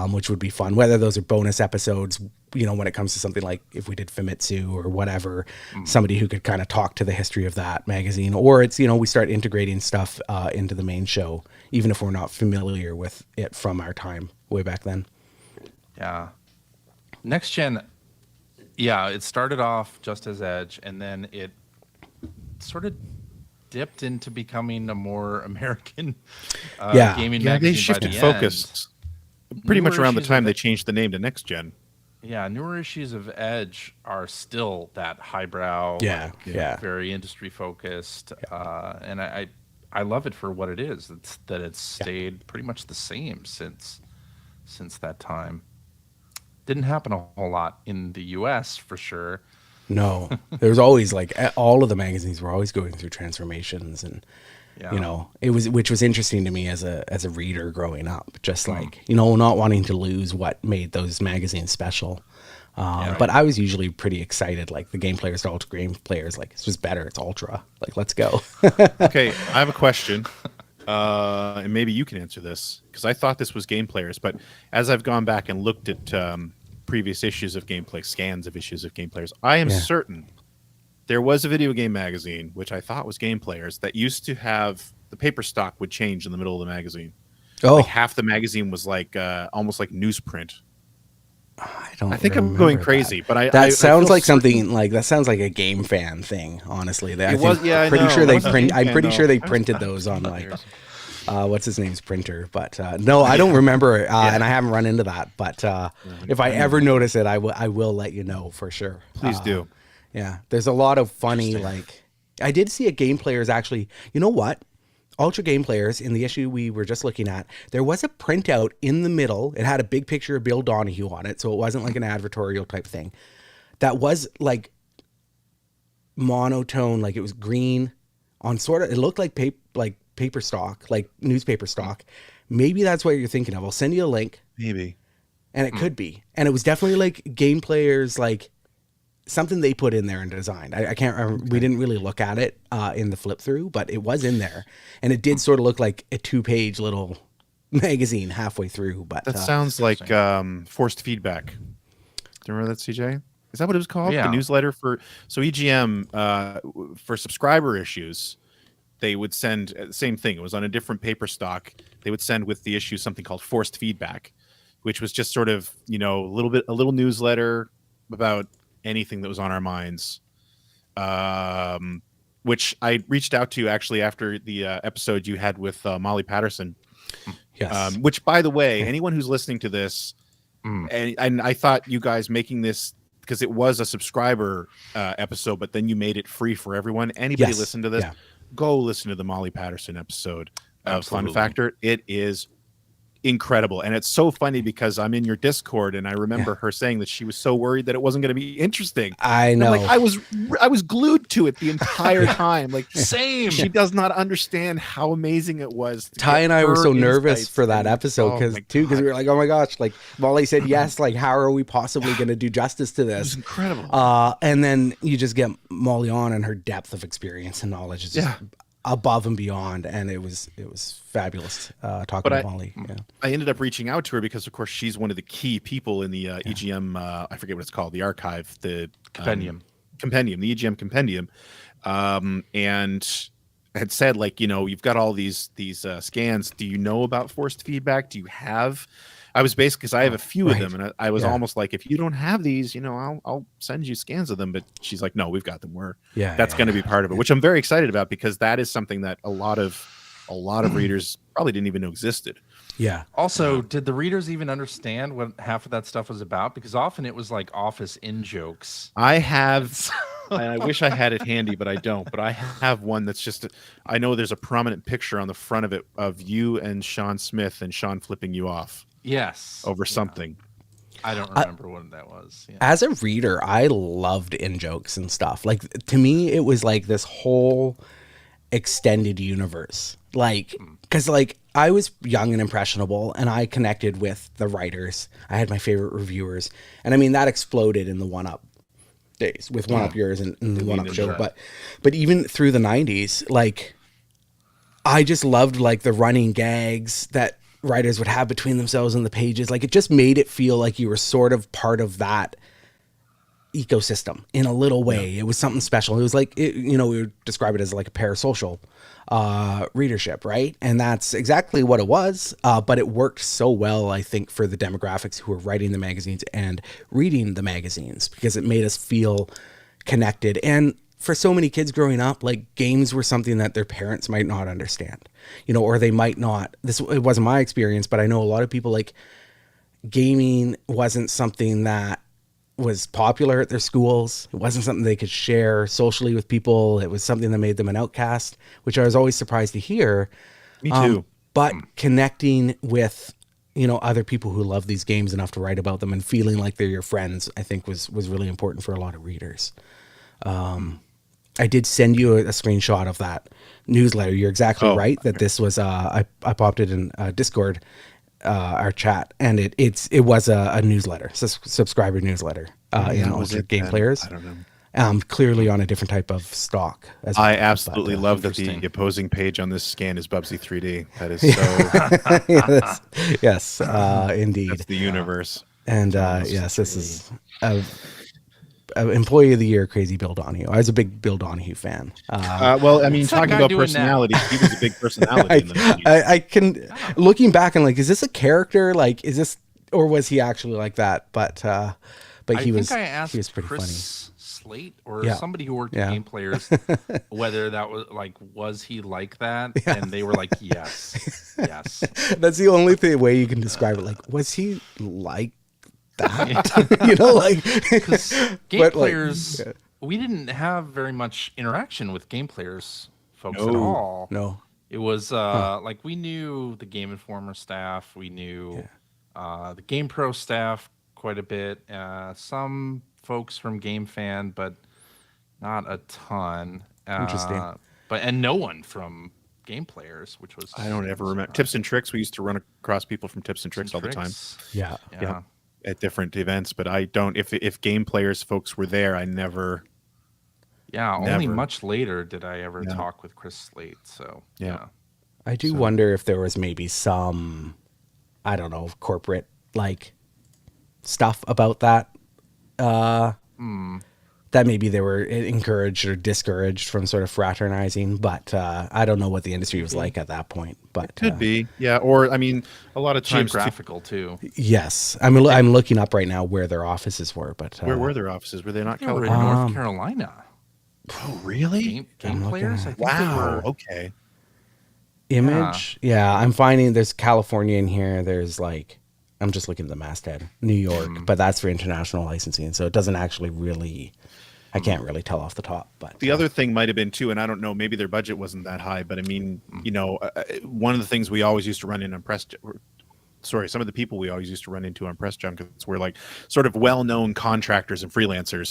Which would be fun, whether those are bonus episodes, you know, when it comes to something like if we did Famitsu or whatever, somebody who could kind of talk to the history of that magazine, or it's, you know, we start integrating stuff into the main show, even if we're not familiar with it from our time way back then. Yeah. Next Gen, yeah, it started off just as Edge, and then it sort of dipped into becoming a more American gaming magazine. They shifted by the focus. Pretty much around the time of they changed the name to Next Gen. Yeah, newer issues of Edge are still that highbrow, very industry focused, and I love it for what it is. It's that it's stayed pretty much the same since that time. Didn't happen a whole lot in the U.S. for sure. No, there's always like all of the magazines were always going through transformations, and you know, which was interesting to me as a reader growing up, just like, you know, not wanting to lose what made those magazines special. But I was usually pretty excited, like the game players to ultra game players, like it's just better, it's ultra, like let's go. Okay, I have a question, and maybe you can answer this, because I thought this was game players, but as I've gone back and looked at previous issues of gameplay, scans of issues of game players, I am certain there was a video game magazine, which I thought was Game Players, that used to have the paper stock would change in the middle of the magazine. Oh, like half the magazine was like almost like newsprint. I think I'm going crazy, but that I sounds like certain. something like that sounds like a game fan thing. Honestly, It was, yeah. I'm pretty sure they print. I'm pretty sure they I was printed those on like what's his name's printer, but no, I don't remember, and I haven't run into that. But if I ever notice it, I will let you know for sure. Please do. Yeah, there's a lot of funny, like, I did see a Game Players actually, you know what? Ultra Game Players, in the issue we were just looking at, there was a printout in the middle. It had a big picture of Bill Donahue on it, so it wasn't like an advertorial type thing. That was like monotone, like it was green on sort of, it looked like paper stock, like newspaper stock. Maybe that's what you're thinking of. I'll send you a link. Maybe. And it could be. And it was definitely like Game Players, like, something they put in there and designed. I can't remember. Okay. We didn't really look at it in the flip through, but it was in there, and it did sort of look like a 2-page little magazine halfway through. But that sounds like forced feedback. Do you remember that, CJ? Is that what it was called? Yeah. The newsletter for EGM for subscriber issues. They would send same thing. It was on a different paper stock. They would send with the issue something called forced feedback, which was just sort of, you know, a little newsletter about anything that was on our minds, which I reached out to actually after the episode you had with Molly Patterson. Yes. Which, by the way, anyone who's listening to this, and I thought you guys making this, because it was a subscriber episode, but then you made it free for everyone. Anybody listen to this, go listen to the Molly Patterson episode of Fun Factor. It is incredible, and it's so funny because I'm in your Discord and I remember her saying that she was so worried that it wasn't going to be interesting. I know. Like, I was glued to it the entire time. Like, same. She does not understand how amazing it was. Ty and I were so nervous for that episode because we were like, oh my gosh, like Molly said yes, like how are we possibly going to do justice to this? It was incredible. And then you just get Molly on, and her depth of experience and knowledge is just above and beyond, and it was fabulous talking to Molly. Yeah. I ended up reaching out to her because, of course, she's one of the key people in the EGM. I forget what it's called, the archive, the compendium, the EGM compendium, and had said, like, you know, you've got all these scans. Do you know about forced feedback? Do you have? I was basically, because I have a few of them, and I was almost like, if you don't have these, you know, I'll send you scans of them. But she's like, no, we've got them. That's going to be part of it, which I'm very excited about, because that is something that a lot of readers probably didn't even know existed. Yeah. Also, did the readers even understand what half of that stuff was about? Because often it was like office in jokes. I have, and I wish I had it handy, but I don't. But I have one that's just, I know there's a prominent picture on the front of it of you and Sean Smith, and Sean flipping you off. Yes. Over something. I don't remember what that was. Yeah. As a reader, I loved in-jokes and stuff. Like, to me, it was like this whole extended universe. Like, because like I was young and impressionable, and I connected with the writers. I had my favorite reviewers, and I mean that exploded in the One-Up days with One-Up Yours and the One-Up show. But even through the 90s, like I just loved like the running gags that writers would have between themselves and the pages. Like, it just made it feel like you were sort of part of that ecosystem in a little way. Yeah. It was something special. It was like, we would describe it as like a parasocial readership, right? And that's exactly what it was. But it worked so well, I think, for the demographics who were writing the magazines and reading the magazines, because it made us feel connected. And for so many kids growing up, like, games were something that their parents might not understand, or they might not. It wasn't my experience, but I know a lot of people, like, gaming wasn't something that was popular at their schools. It wasn't something they could share socially with people. It was something that made them an outcast, which I was always surprised to hear. Me too. But connecting with, other people who love these games enough to write about them and feeling like they're your friends, I think was really important for a lot of readers. I did send you a screenshot of that newsletter. You're exactly right that this was, I popped it in Discord, our chat, and it was a newsletter, subscriber newsletter, Altered Game Players. I don't know. Clearly on a different type of stock. I absolutely love that the opposing page on this scan is Bubsy 3D. That is so. yes, indeed. That's the universe. And yes, this is Employee of the Year, Crazy Bill Donahue. I was a big Bill Donahue fan. Well, I mean, talking about personality, he was a big personality in the 90s. I can, looking back and like, is this a character? Like, is this, or was he actually like that? But he was pretty Chris funny. Slate or somebody who worked at Game Players, whether that was he like that? Yeah. And they were like, yes. That's the only way you can describe it. Like, was he like that? Because Game Players, we didn't have very much interaction with Game Players folks at all. No, it was like, we knew the Game Informer staff, we knew the Game Pro staff quite a bit, some folks from Game Fan, but not a ton. Interesting. And no one from Game Players, which was, I don't ever remember. Tips and Tricks, we used to run across people from Tips and Tricks all the time. Yeah. At different events, but I don't. If Game Players folks were there, I never. Yeah, only much later did I ever talk with Chris Slate. So I do wonder if there was maybe some, I don't know, corporate like stuff about that. That maybe they were encouraged or discouraged from sort of fraternizing, but I don't know what the industry was like at that point. But it could be, or I mean, a lot of times geographical too. Yes, I'm looking up right now where their offices were, but where were their offices? Were they not? They were in North Carolina. Oh, really? Game Players. I think wow. Okay. Image. Yeah, I'm finding there's California in here. There's like, I'm just looking at the masthead, New York, but that's for international licensing, so it doesn't actually really. I can't really tell off the top. But the other thing might have been too, and I don't know, maybe their budget wasn't that high, but I mean, one of the things we always used to run into on Press. Sorry, some of the people we always used to run into on Press Junkets were like sort of well-known contractors and freelancers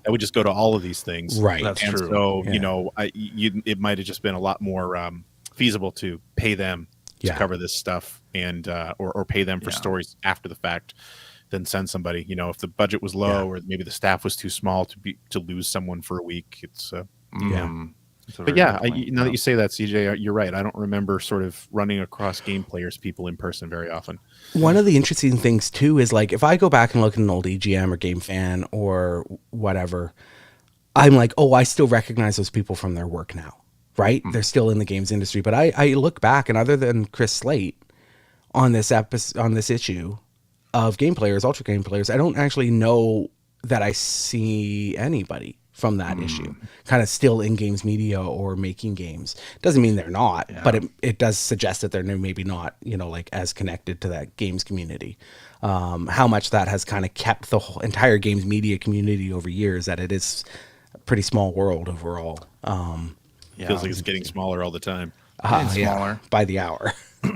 that would just go to all of these things. Right. That's and true. So, it might have just been a lot more feasible to pay them to cover this stuff and or pay them for stories after the fact than send somebody. If the budget was low or maybe the staff was too small to lose someone for a week. It's but now that you say that, CJ, you're right. I don't remember sort of running across Game Players people in person very often. One of the interesting things too is like, if I go back and look at an old EGM or Game Fan or whatever, I'm like, oh, I still recognize those people from their work now, right? They're still in the games industry. But I look back, and other than Chris Slate on this issue of Game Players, Ultra Game Players, I don't actually know that I see anybody from that issue kind of still in games media or making games. Doesn't mean they're not, but it does suggest that they're maybe not, like as connected to that games community. How much that has kind of kept the whole entire games media community over years, that it is a pretty small world overall. Feels like it's getting smaller all the time. Smaller by the hour.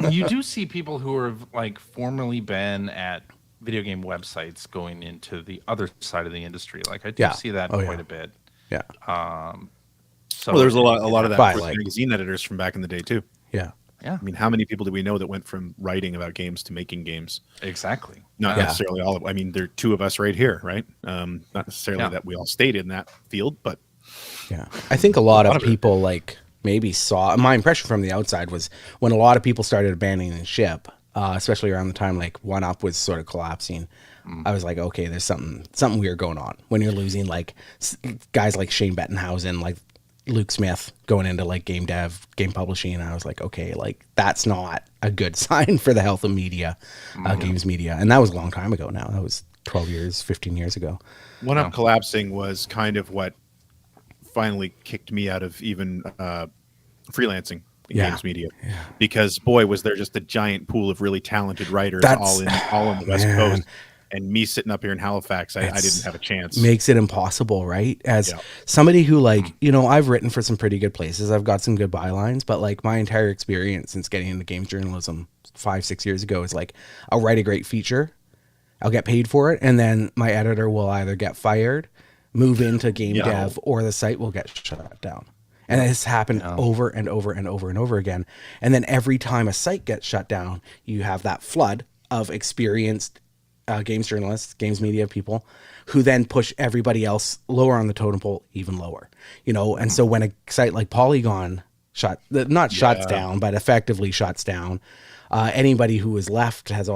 You do see people who have like formerly been at video game websites going into the other side of the industry. Like I do see that quite a bit. Yeah. So there's a lot of that with like magazine editors from back in the day too. Yeah. Yeah. I mean, how many people do we know that went from writing about games to making games? Exactly. Not necessarily all of. I mean, there are two of us right here, right? Not necessarily that we all stayed in that field, but I think a lot of people like maybe saw. My impression from the outside was when a lot of people started abandoning ship, especially around the time like 1UP was sort of collapsing. I was like, okay, there's something weird going on when you're losing like guys like Shane Bettenhausen, like Luke Smith going into like game dev, game publishing. And I was like, okay, like that's not a good sign for the health of media, games media. And that was a long time ago now. That was 12 years, 15 years ago. 1UP collapsing was kind of what finally kicked me out of even freelancing in games media, because boy, was there just a giant pool of really talented writers all on the West Coast. And me sitting up here in Halifax, I didn't have a chance. Makes it impossible, right? As somebody who like, I've written for some pretty good places. I've got some good bylines, but like my entire experience since getting into games journalism 5-6 years ago is like, I'll write a great feature, I'll get paid for it, and then my editor will either get fired, move into game dev, or the site will get shut down. And it's happened over and over and over and over again. And then every time a site gets shut down, you have that flood of experienced games journalists, games media people, who then push everybody else lower on the totem pole, even lower, And so when a site like Polygon shuts down, but effectively shuts down, anybody who is left has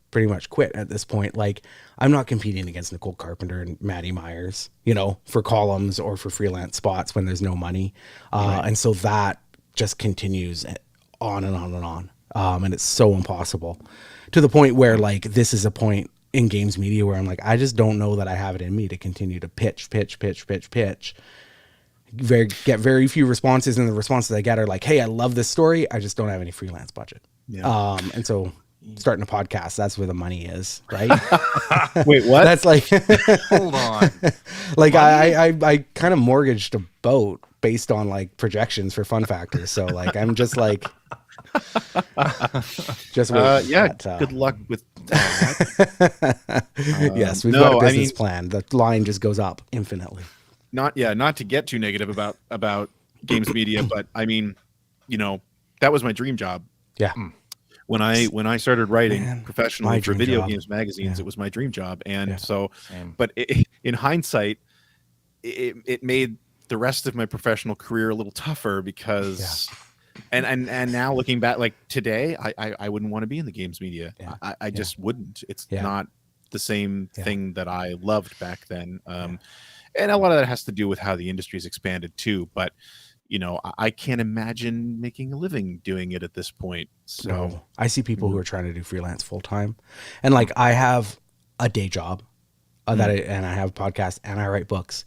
pretty much quit at this point. Like I'm not competing against Nicole Carpenter and Maddie Myers, for columns or for freelance spots when there's no money. And so that just continues on and on and on. And it's so impossible to the point where like, this is a point in games media where I'm like, I just don't know that I have it in me to continue to pitch, get very few responses. And the responses I get are like, hey, I love this story. I just don't have any freelance budget. Yeah. And so starting a podcast, that's where the money is, right? Wait, what? That's like, hold on. Like I kind of mortgaged a boat based on like projections for Fun Factor. So like, I'm just like, just wait. Good luck with that. Yes, we've got a business plan. The line just goes up infinitely. Not to get too negative about games media, but I mean, that was my dream job. Yeah. When I started writing professionally for video games magazines, it was my dream job. And but in hindsight, it made the rest of my professional career a little tougher because and now looking back, like today, I wouldn't want to be in the games media. I just wouldn't. It's not the same thing that I loved back then. And a lot of that has to do with how the industry's expanded too. But I can't imagine making a living doing it at this point. So no. I see people who are trying to do freelance full time, and like I have a day job and I have a podcast and I write books.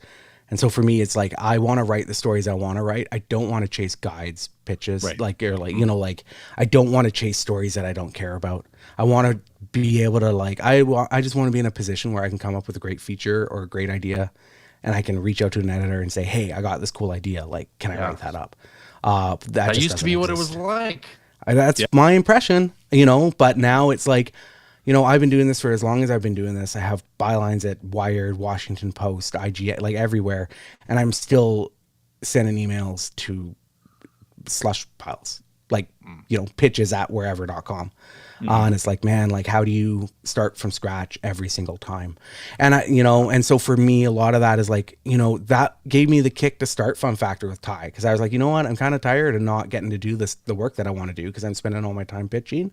And so for me, it's like, I want to write the stories I want to write. I don't want to chase guides, pitches, like I don't want to chase stories that I don't care about. I want to be able to I just want to be in a position where I can come up with a great feature or a great idea, and I can reach out to an editor and say, hey, I got this cool idea. Like, can I write that up? That used to be what it was like. That's my impression, but now it's like, I've been doing this for as long as I've been doing this. I have bylines at Wired, Washington Post, IGA, like everywhere. And I'm still sending emails to slush piles, like, pitches at wherever.com. And it's like, man, like, how do you start from scratch every single time? And and so for me, a lot of that is like, that gave me the kick to start Fun Factor with Ty. Cause I was like, you know what? I'm kind of tired of not getting to do the work that I want to do. Cause I'm spending all my time pitching.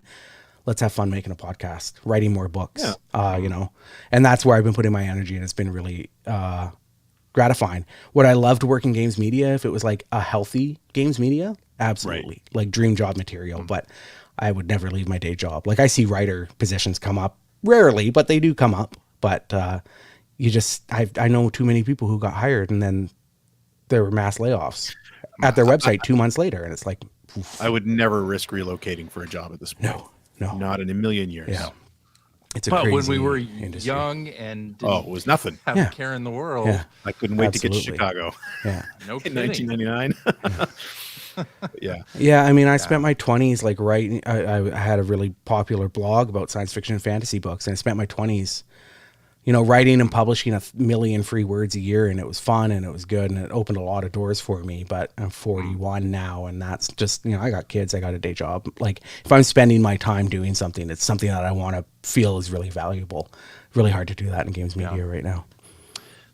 Let's have fun making a podcast, writing more books, and that's where I've been putting my energy, and it's been really gratifying. Would I love to work in games media if it was like a healthy games media? Absolutely. Like dream job material, but I would never leave my day job. Like I see writer positions come up rarely, but they do come up. But I know too many people who got hired and then there were mass layoffs at their website 2 months later. And it's like, oof. I would never risk relocating for a job at this point. No, not in a million years. Yeah, it's crazy when we were industry. Young and it was nothing. Have a care in the world. I couldn't wait to get to Chicago. Yeah, no in kidding. 1999. Yeah, I mean, I spent my 20s like writing. I had a really popular blog about science fiction and fantasy books, and I spent my 20s, writing and publishing 1,000,000 free words a year, and it was fun and it was good and it opened a lot of doors for me. But I'm 41 now, and that's just, I got kids, I got a day job. Like, if I'm spending my time doing something, it's something that I want to feel is really valuable. Really hard to do that in games media right now.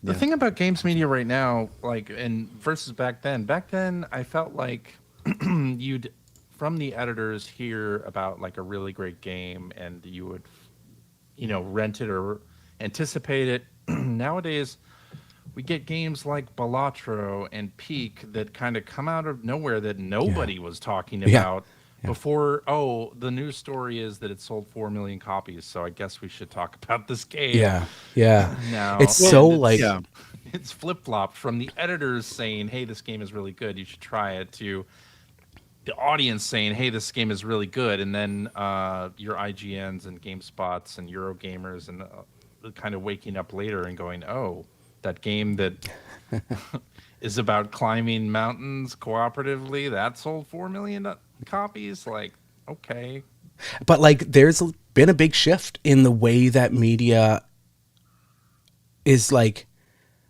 The thing about games media right now, like, and versus back then I felt like you'd, from the editors, hear about like a really great game and you would, rent it or anticipate it. Nowadays, we get games like Balatro and Peak that kind of come out of nowhere that nobody was talking about before. Oh, the news story is that it sold 4 million copies, so I guess we should talk about this game. Yeah. Now It's so like it's flip-flopped from the editors saying, hey, this game is really good, you should try it, to the audience saying, hey, this game is really good, and then your IGNs and GameSpots and Eurogamers and kind of waking up later and going, oh, that game that is about climbing mountains cooperatively, that sold 4 million copies? Like, okay. But like, there's been a big shift in the way that media is like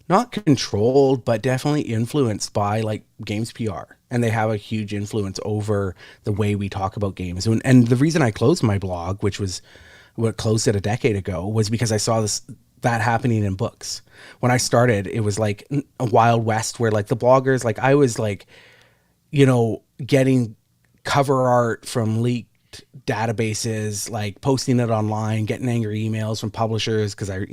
not controlled, but definitely influenced by like games PR. And they have a huge influence over the way we talk about games. And the reason I closed my blog, which was what closed it a decade ago, was because I saw that happening in books. When I started, it was like a Wild West where like the bloggers, like I was like, getting cover art from leaked databases, like posting it online, getting angry emails from publishers because I,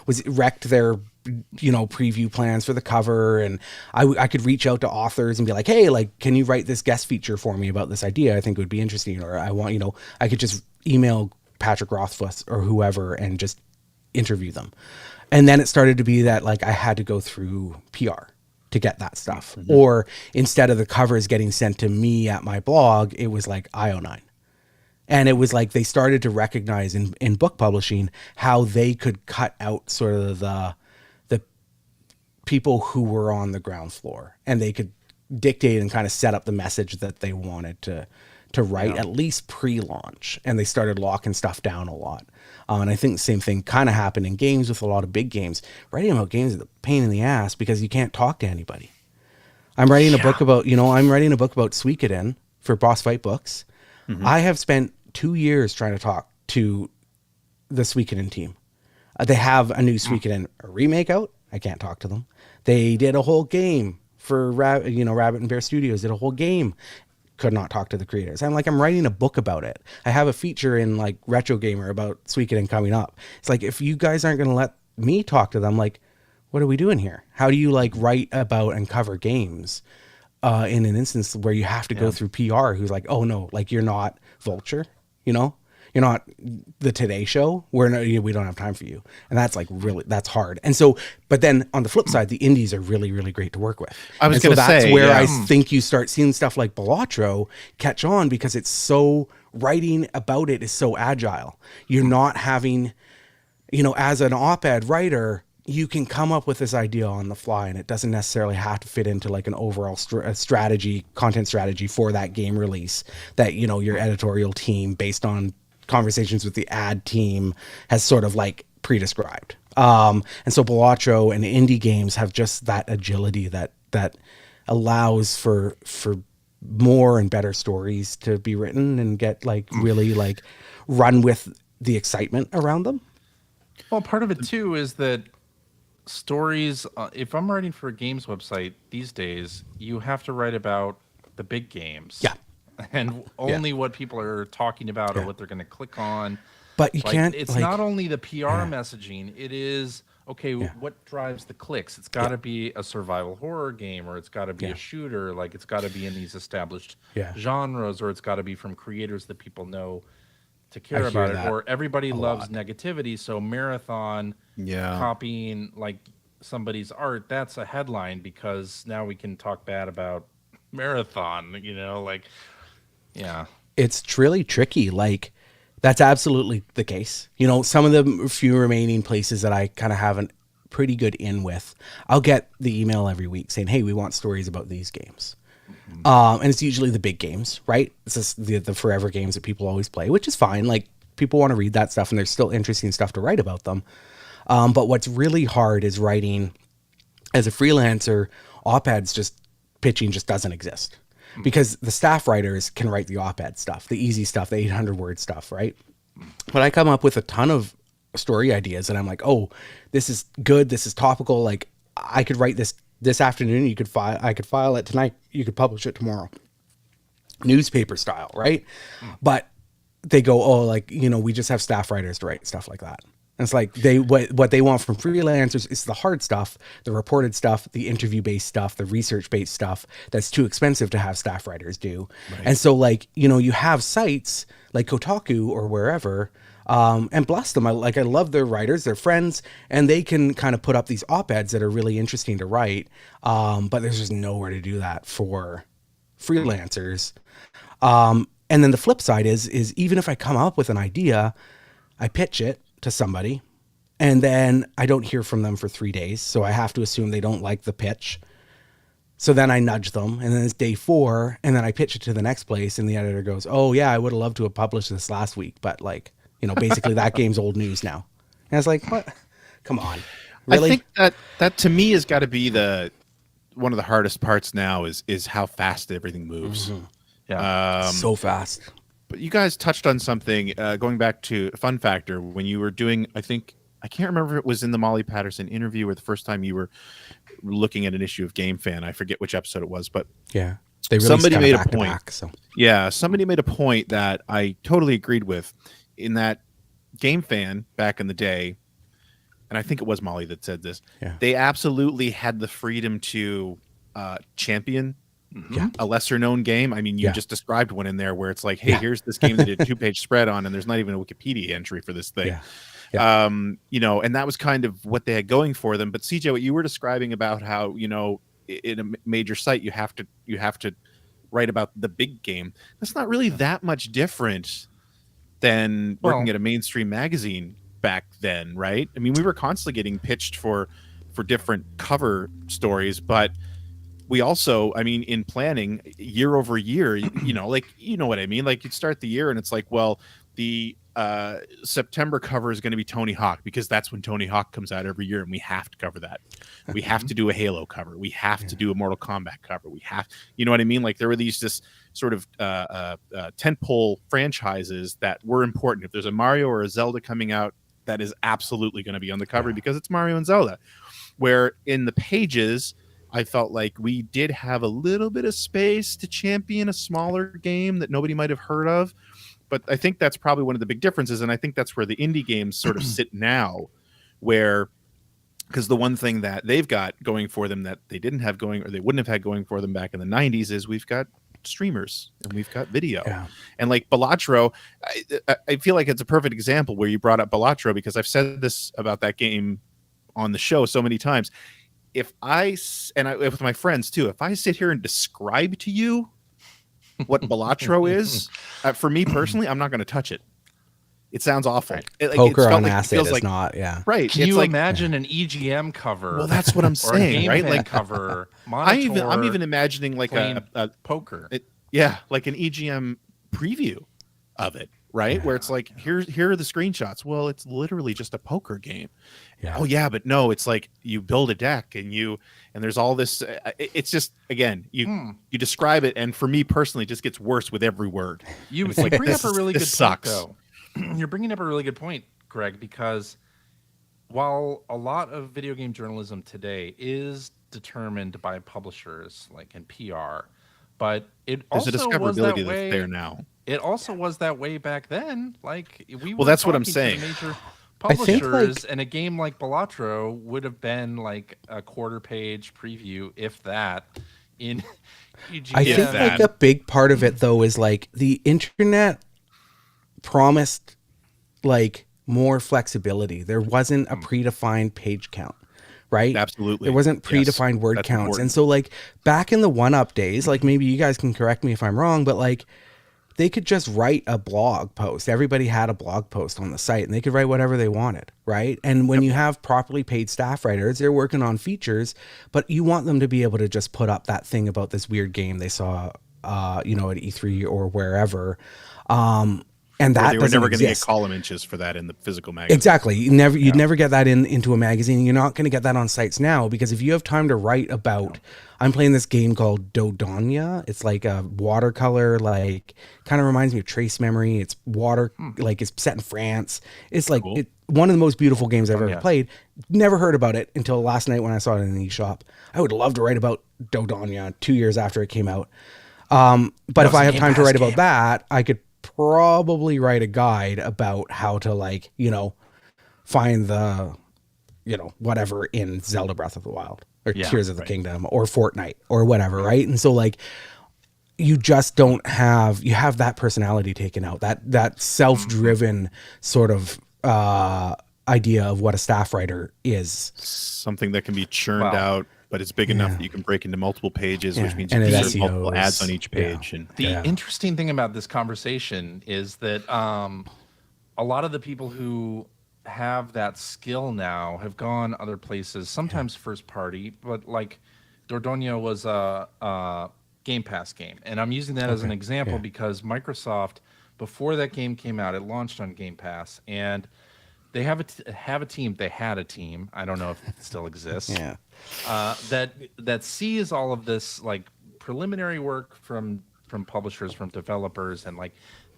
was wrecked their, preview plans for the cover. And I could reach out to authors and be like, hey, like, can you write this guest feature for me about this idea? I think it would be interesting. Or I want, I could just email Patrick Rothfuss or whoever and just interview them. And then it started to be that like I had to go through PR to get that stuff. Mm-hmm. Or instead of the covers getting sent to me at my blog, it was like IO9. And it was like they started to recognize in book publishing how they could cut out sort of the people who were on the ground floor, and they could dictate and kind of set up the message that they wanted to write, at least pre-launch. And they started locking stuff down a lot. And I think the same thing kind of happened in games with a lot of big games. Writing about games is a pain in the ass because you can't talk to anybody. I'm writing a book about, Suikoden for Boss Fight Books. Mm-hmm. I have spent 2 years trying to talk to the Suikoden team. They have a new Suikoden remake out. I can't talk to them. They did a whole game for Rabbit and Bear Studios did a whole game. Could not talk to the creators. I'm writing a book about it. I have a feature in like Retro Gamer about Suikoden coming up. It's like, if you guys aren't going to let me talk to them, like, what are we doing here? How do you like write about and cover games in an instance where you have to go through PR who's like, oh no, like you're not Vulture, you're not the Today Show. We don't have time for you. And that's like that's hard. And so, but then on the flip side, the indies are really, really great to work with. I was going to say, that's where I think you start seeing stuff like Balatro catch on because it's so, writing about it is so agile. You're not having, as an op-ed writer, you can come up with this idea on the fly, and it doesn't necessarily have to fit into like an overall content strategy for that game release that, your editorial team, based on conversations with the ad team, has sort of like pre-described. And so Balatro and indie games have just that agility that allows for more and better stories to be written and get like really like run with the excitement around them. Well, part of it too is that stories, if I'm writing for a games website these days, you have to write about the big games. Yeah. And only what people are talking about or what they're going to click on. But you can't. It's not only the PR messaging. It is, what drives the clicks? It's got to be a survival horror game, or it's got to be a shooter. Like, it's got to be in these established genres, or it's got to be from creators that people know to care about it. Or everybody loves negativity, so Marathon copying like somebody's art, that's a headline because now we can talk bad about Marathon, It's really tricky. Like, that's absolutely the case. Some of the few remaining places that I kind of have a pretty good in with, I'll get the email every week saying, hey, we want stories about these games. And it's usually the big games, right? It's just the forever games that people always play, which is fine. Like, people want to read that stuff, and there's still interesting stuff to write about them. But what's really hard is writing as a freelancer. Op-eds pitching just doesn't exist, because the staff writers can write the op-ed stuff, the easy stuff, the 800 word stuff, right? But I come up with a ton of story ideas, and I'm like, oh, this is good, this is topical. Like, I could write this afternoon. I could file it tonight. You could publish it tomorrow, newspaper style, right? But they go, oh, like, we just have staff writers to write stuff like that. And it's like, what they want from freelancers is the hard stuff, the reported stuff, the interview-based stuff, the research-based stuff that's too expensive to have staff writers do. Right. And so, like, you have sites like Kotaku or wherever, and bless them. I love their writers, they're friends, and they can kind of put up these op-eds that are really interesting to write. But there's just nowhere to do that for freelancers. And then the flip side is even if I come up with an idea, I pitch it to somebody, and then I don't hear from them for 3 days. So I have to assume they don't like the pitch. So then I nudge them, and then it's day 4, and then I pitch it to the next place, and the editor goes, oh yeah, I would have loved to have published this last week, but like, basically that game's old news now. And I was like, what? Come on. Really? I think that to me has got to be one of the hardest parts now is how fast everything moves. Mm-hmm. Yeah. So fast. But you guys touched on something, going back to Fun Factor, when you were doing, I can't remember if it was in the Molly Patterson interview or the first time you were looking at an issue of Game Fan. I forget which episode it was, but yeah, they somebody made a point. Back, so. Yeah, somebody made a point that I totally agreed with, in that Game Fan back in the day, and I think it was Molly that said this, they absolutely had the freedom to champion a lesser known game. I mean, you just described one in there where it's like, hey, here's this game that did a 2-page spread on, and there's not even a Wikipedia entry for this thing. And that was kind of what they had going for them. But CJ, what you were describing about how, in a major site, you have to write about the big game. That's not really that much different than working at a mainstream magazine back then, right? I mean, we were constantly getting pitched for different cover stories, but we also, I mean, in planning year over year, like, what I mean? Like, you'd start the year and it's like, well, the September cover is going to be Tony Hawk, because that's when Tony Hawk comes out every year, and we have to cover that. We have to do a Halo cover. We have to do a Mortal Kombat cover. We have, you know what I mean? Like, there were these just sort of tentpole franchises that were important. If there's a Mario or a Zelda coming out, that is absolutely going to be on the cover because it's Mario and Zelda. Where in the pages, I felt like we did have a little bit of space to champion a smaller game that nobody might have heard of. But I think that's probably one of the big differences. And I think that's where the indie games sort of sit now, where, because the one thing that they've got going for them that they didn't have going, or they wouldn't have had going for them back in the 90s, is we've got streamers and we've got video. And like Balatro, I feel like it's a perfect example where you brought up Balatro, because I've said this about that game on the show so many times. With my friends too, if I sit here and describe to you what Balatro is, for me personally, I'm not going to touch it. It sounds awful. Right. Poker on acid is not, right. Can you imagine an EGM cover? Well, that's what I'm saying, right? Like cover, monitor. I'm even imagining like a poker. Like an EGM preview of it, right? Where it's like, here are the screenshots. Well, it's literally just a poker game. Oh yeah, but no, it's like you build a deck and there's all this. It's just, again, you describe it, and for me personally, it just gets worse with every word. You bring up a really good point, though. You're bringing up a really good point, Greg, because while a lot of video game journalism today is determined by publishers, like in PR, but there's also a discoverability that's there now. It also was that way back then. Like that's what I'm saying. Major publishers, and a game like Balatro would have been like a quarter-page preview, if that. In EGM. I think like a big part of it though is like the internet promised like more flexibility. There wasn't a predefined page count, right? Absolutely. There wasn't predefined word counts. Important. And so like back in the 1UP days, like maybe you guys can correct me if I'm wrong, but like they could just write a blog post. Everybody had a blog post on the site and they could write whatever they wanted, right? And when you have properly paid staff writers, they're working on features, but you want them to be able to just put up that thing about this weird game they saw, at E3 or wherever. And that they were never going to get column inches for that in the physical magazine. Exactly. You'd never get that into a magazine. You're not going to get that on sites now, because if you have time to write about, I'm playing this game called Dodonia. It's like a watercolor, like kind of reminds me of Trace Memory. It's water, like it's set in France. It's like Cool. one of the most beautiful games I've ever played. Never heard about it until last night when I saw it in the eShop. I would love to write about Dodonia 2 years after it came out. But if I have time to write about that, I could probably write a guide about how to find the whatever in Zelda Breath of the Wild or Tears of the Kingdom or Fortnite or whatever, right? And so you just don't have, you have that personality taken out, that self-driven sort of idea of what a staff writer is. Something that can be churned out, but it's big enough that you can break into multiple pages, which means you can insert insert multiple ads on each page. And the interesting thing about this conversation is that a lot of the people who have that skill now have gone other places, sometimes first party, but like Dordogne was a Game Pass game. And I'm using that as an example because Microsoft, before that game came out, it launched on Game Pass, and they have a team. They had a team. I don't know if it still exists. That sees all of this like preliminary work from publishers, from developers, and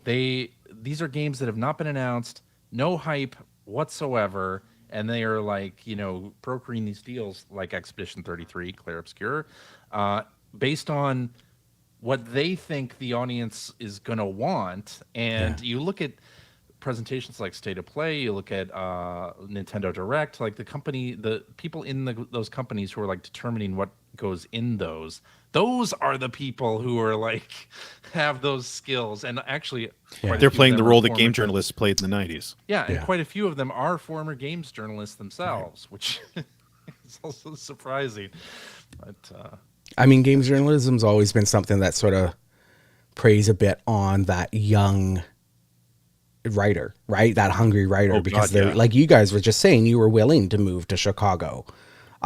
these are games that have not been announced, no hype whatsoever, and they are brokering these deals like Expedition 33, Clair Obscur, based on what they think the audience is going to want. And you look at presentations like State of Play, you look at Nintendo Direct, like the people in those companies who are determining what goes in those are the people who are have those skills. And actually they're playing the role that game journalists played in the 90s. And quite a few of them are former games journalists themselves, which is also surprising. But I mean, games journalism's always been something that sort of preys a bit on that young writer, right? That hungry writer, because they're like you guys were just saying, you were willing to move to Chicago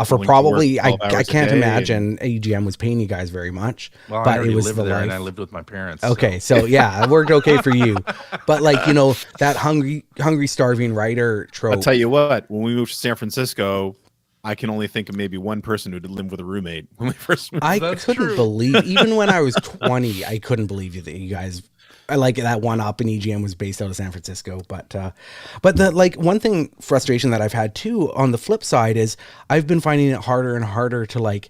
for probably, I can't imagine EGM was paying you guys very much, well, but it was lived there and I lived with my parents. Okay. So yeah, it worked okay for you, but that hungry, starving writer trope. I'll tell you what, when we moved to San Francisco, I can only think of maybe one person who did live with a roommate when we first moved. I couldn't believe, even when I was 20, I couldn't believe that you guys, that one up in EGM was based out of San Francisco. But the one thing, frustration that I've had too on the flip side is I've been finding it harder and harder to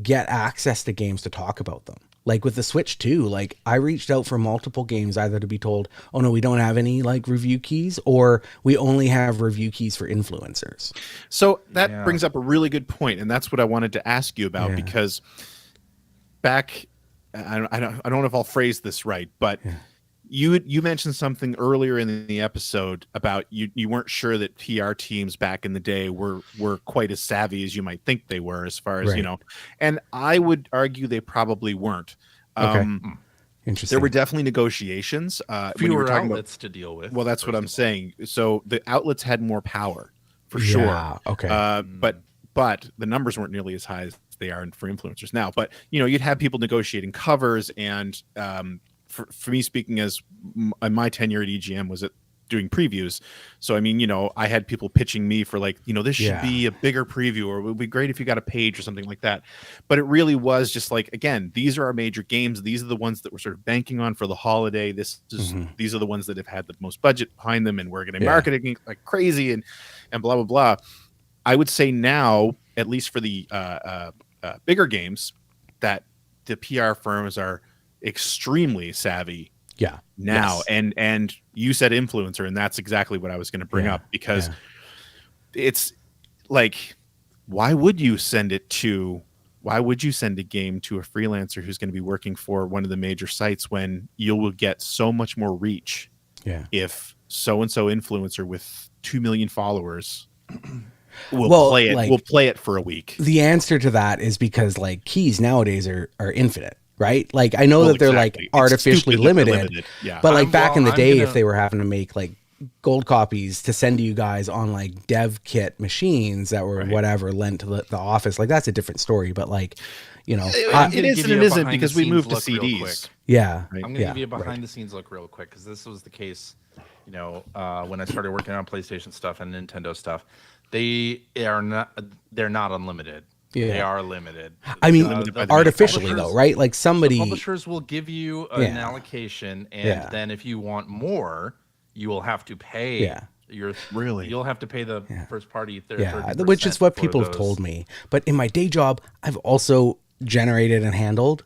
get access to games to talk about them. Like with the Switch too, I reached out for multiple games, either to be told, oh no, we don't have any review keys, or we only have review keys for influencers. So that brings up a really good point, and that's what I wanted to ask you about, because back, I don't know if I'll phrase this right, but you mentioned something earlier in the episode about you weren't sure that PR teams back in the day were quite as savvy as you might think they were, as far as and I would argue they probably weren't. Interesting. There were definitely negotiations. Fewer outlets to deal with. Well, that's what I'm saying. So the outlets had more power, for sure. Okay. But the numbers weren't nearly as high as they are for influencers now. But you'd have people negotiating covers, and for me, speaking as my tenure at EGM was doing previews. So, I mean, I had people pitching me for this should be a bigger preview, or it would be great if you got a page or something like that. But it really was just again, these are our major games. These are the ones that we're sort of banking on for the holiday. These are the ones that have had the most budget behind them, and we're going to market it like crazy and blah, blah, blah. I would say now, at least for the bigger games, that the PR firms are extremely savvy now. And you said influencer, and that's exactly what I was going to bring up, because it's why would you send a game to a freelancer who's going to be working for one of the major sites when you will get so much more reach if so-and-so influencer with 2 million followers will play it for a week? The answer to that is because keys nowadays are infinite. right? Like I know Well, that they're exactly. like It's artificially stupidly limited, Yeah. but like back in the I'm day, gonna- if they were having to make like gold copies to send to you guys on like dev kit machines that were whatever lent to the office, like that's a different story. But like, you know, it is and it isn't because we moved to CDs. Yeah. Right. I'm going to give you a behind the scenes look real quick because this was the case, you know, when I started working on PlayStation stuff and Nintendo stuff. They're not unlimited. Yeah. They are limited. I mean, the artificially though, right? Like somebody, the publishers will give you an allocation, and then if you want more, you will have to pay. Yeah. You'll have to pay the first party. 30% which is what people have told me. But in my day job, I've also generated and handled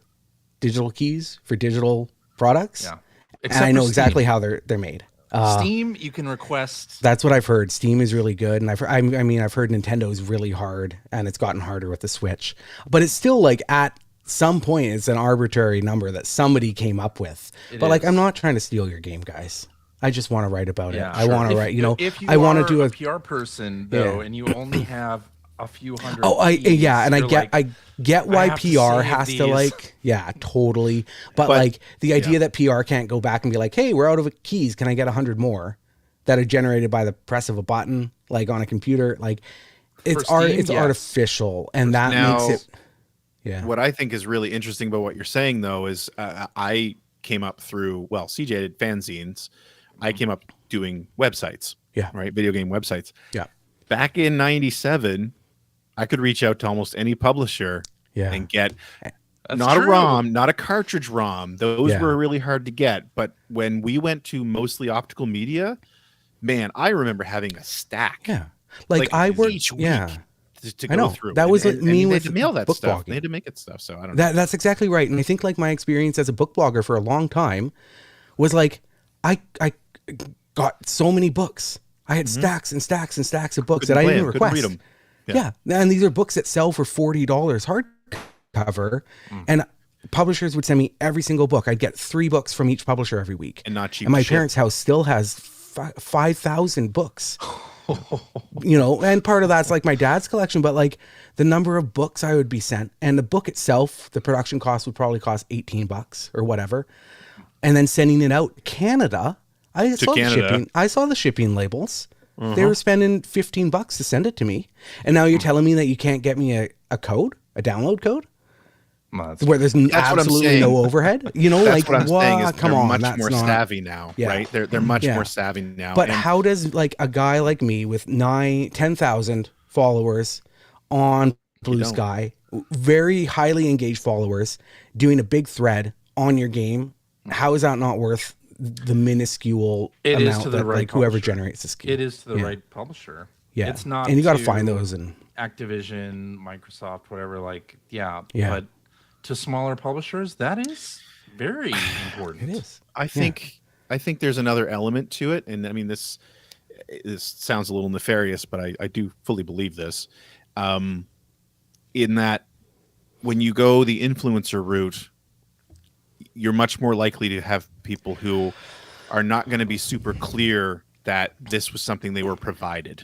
digital keys for digital products. Yeah. And I know exactly how they're made. Steam, you can request. That's what I've heard. Steam is really good, and I've heard Nintendo is really hard, and it's gotten harder with the Switch. But it's still like at some point, it's an arbitrary number that somebody came up with. But like, I'm not trying to steal your game, guys. I just want to write about it. I want to write. You know, if you I want to do a PR person though, and you only have a few hundred. And I get why PR has to like, totally. But like the idea that PR can't go back and be like, hey, we're out of keys. Can I get 100 more that are generated by the press of a button, like on a computer? Like it's artificial, and that makes it. Yeah. What I think is really interesting about what you're saying though is I came up through CJ did fanzines. I came up doing websites. Yeah. Right. Video game websites. Yeah. Back in '97. I could reach out to almost any publisher and get not a ROM, not a cartridge ROM. Those were really hard to get. But when we went to mostly optical media, man, I remember having a stack. Yeah. Like I worked each week to go through. That was like me with to mail that book stuff. blogging. They had to make it stuff. So I don't know. That's exactly right. And I think like my experience as a book blogger for a long time was like I got so many books. I had stacks and stacks and stacks of books that I didn't request. Read them. Yeah. And these are books that sell for $40 hardcover. And publishers would send me every single book. I'd get 3 books from each publisher every week. And not cheap. And my parents' house still has 5,000 books. You know, and part of that's like my dad's collection, but like the number of books I would be sent, and the book itself, the production cost would probably cost $18 or whatever. And then sending it out Canada, I saw the shipping labels. They were spending $15 to send it to me. And now you're telling me that you can't get me a code, a download code? Where there's absolutely no overhead? You know, that's what I'm saying is come they're on, much more savvy now, right? They're much more savvy now. But how does like a guy like me with 10,000 followers on Blue Sky, very highly engaged followers, doing a big thread on your game, how is that not worth the minuscule amount that like whoever generates this game? It is to the right publisher. Yeah, it's not. And you got to find those in Activision, Microsoft, whatever. Like, but to smaller publishers, that is very important. It is. I think there's another element to it, and I mean this sounds a little nefarious, but I do fully believe this. In that, when you go the influencer route, you're much more likely to have people who are not going to be super clear that this was something they were provided.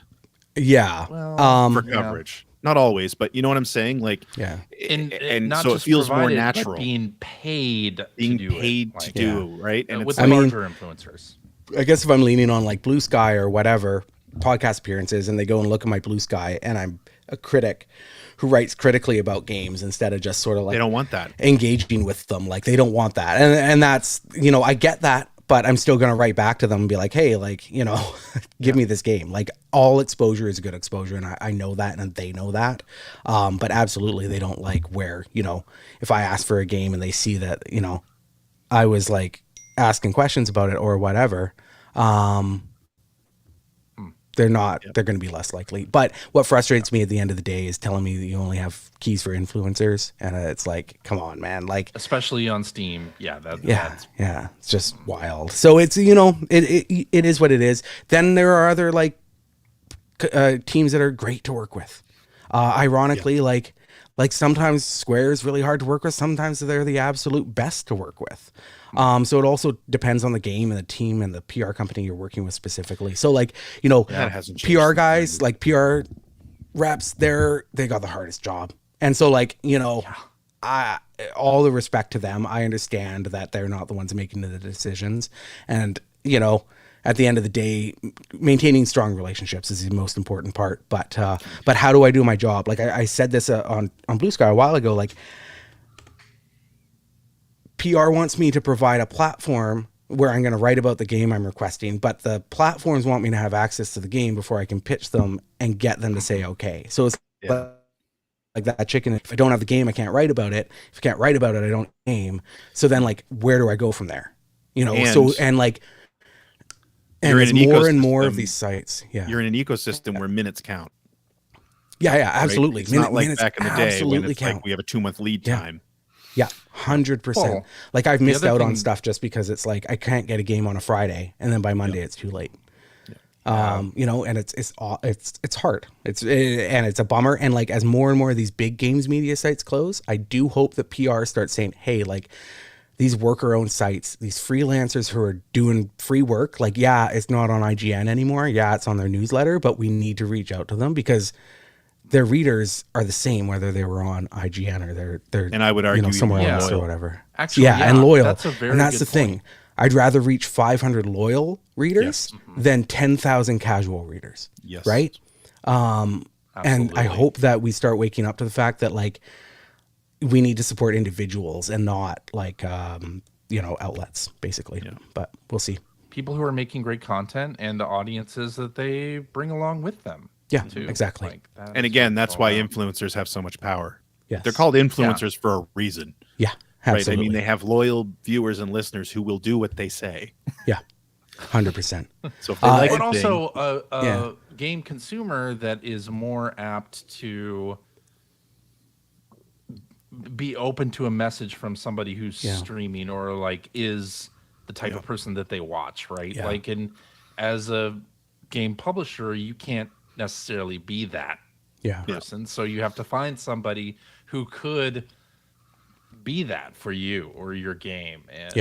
Yeah. For coverage. Not always, but you know what I'm saying? Like, and not so it feels more provided, natural. Being paid to do, right? And with it's larger influencers. I guess if I'm leaning on like Blue Sky or whatever podcast appearances, and they go and look at my Blue Sky, and I'm a critic who writes critically about games instead of just sort of like they don't want that engaging with them. Like they don't want that. And that's, you know, I get that, but I'm still going to write back to them and be like, hey, like, you know, give me this game. Like all exposure is good exposure. And I know that, and they know that. But absolutely they don't like where, you know, if I ask for a game and they see that, you know, I was like asking questions about it or whatever, they're not, they're going to be less likely. But what frustrates me at the end of the day is telling me that you only have keys for influencers. And it's like, come on, man. Like, especially on Steam. That's it's just wild. So it's, you know, it is what it is. Then there are other like teams that are great to work with. Ironically, like sometimes Square is really hard to work with. Sometimes they're the absolute best to work with. So it also depends on the game and the team and the PR company you're working with specifically. So like, you know, PR guys, like PR reps, they got the hardest job. And so like, you know, all the respect to them. I understand that they're not the ones making the decisions. And, you know, at the end of the day, maintaining strong relationships is the most important part. But how do I do my job? Like I said this on Blue Sky a while ago, like PR wants me to provide a platform where I'm going to write about the game I'm requesting, but the platforms want me to have access to the game before I can pitch them and get them to say, okay. So it's like that chicken. If I don't have the game, I can't write about it. If I can't write about it, I don't game. So then like, where do I go from there? You know, and there's more and more of these sites. Yeah. You're in an ecosystem where minutes count. Yeah. Yeah. Absolutely. Right? It's not like back in the day when it's like we have a 2-month lead time. Yeah. 100%. Like I've missed out on stuff just because it's like, I can't get a game on a Friday and then by Monday it's too late. You know, and it's hard. And it's a bummer. And like, as more and more of these big games media sites close, I do hope that PR starts saying, hey, like these worker-owned sites, these freelancers who are doing free work, like, yeah, it's not on IGN anymore. Yeah, it's on their newsletter, but we need to reach out to them because their readers are the same, whether they were on IGN or they're and I would argue somewhere else loyal. or whatever. Actually, and loyal. That's a very and that's good the thing. point. I'd rather reach 500 loyal readers than 10,000 casual readers. Yes. Right. And I hope that we start waking up to the fact that like we need to support individuals and not like, you know, outlets basically, but we'll see. People who are making great content and the audiences that they bring along with them. Yeah, too. exactly. Like, And again, that's why influencers have so much power. Yes. They're called influencers for a reason. Yeah, absolutely. Right? I mean, they have loyal viewers and listeners who will do what they say. Yeah, 100%. So if they like but a thing, also a game consumer that is more apt to be open to a message from somebody who's streaming or like is the type of person that they watch, right? Yeah. Like, and as a game publisher, you can't necessarily be that person. So you have to find somebody who could be that for you or your game. And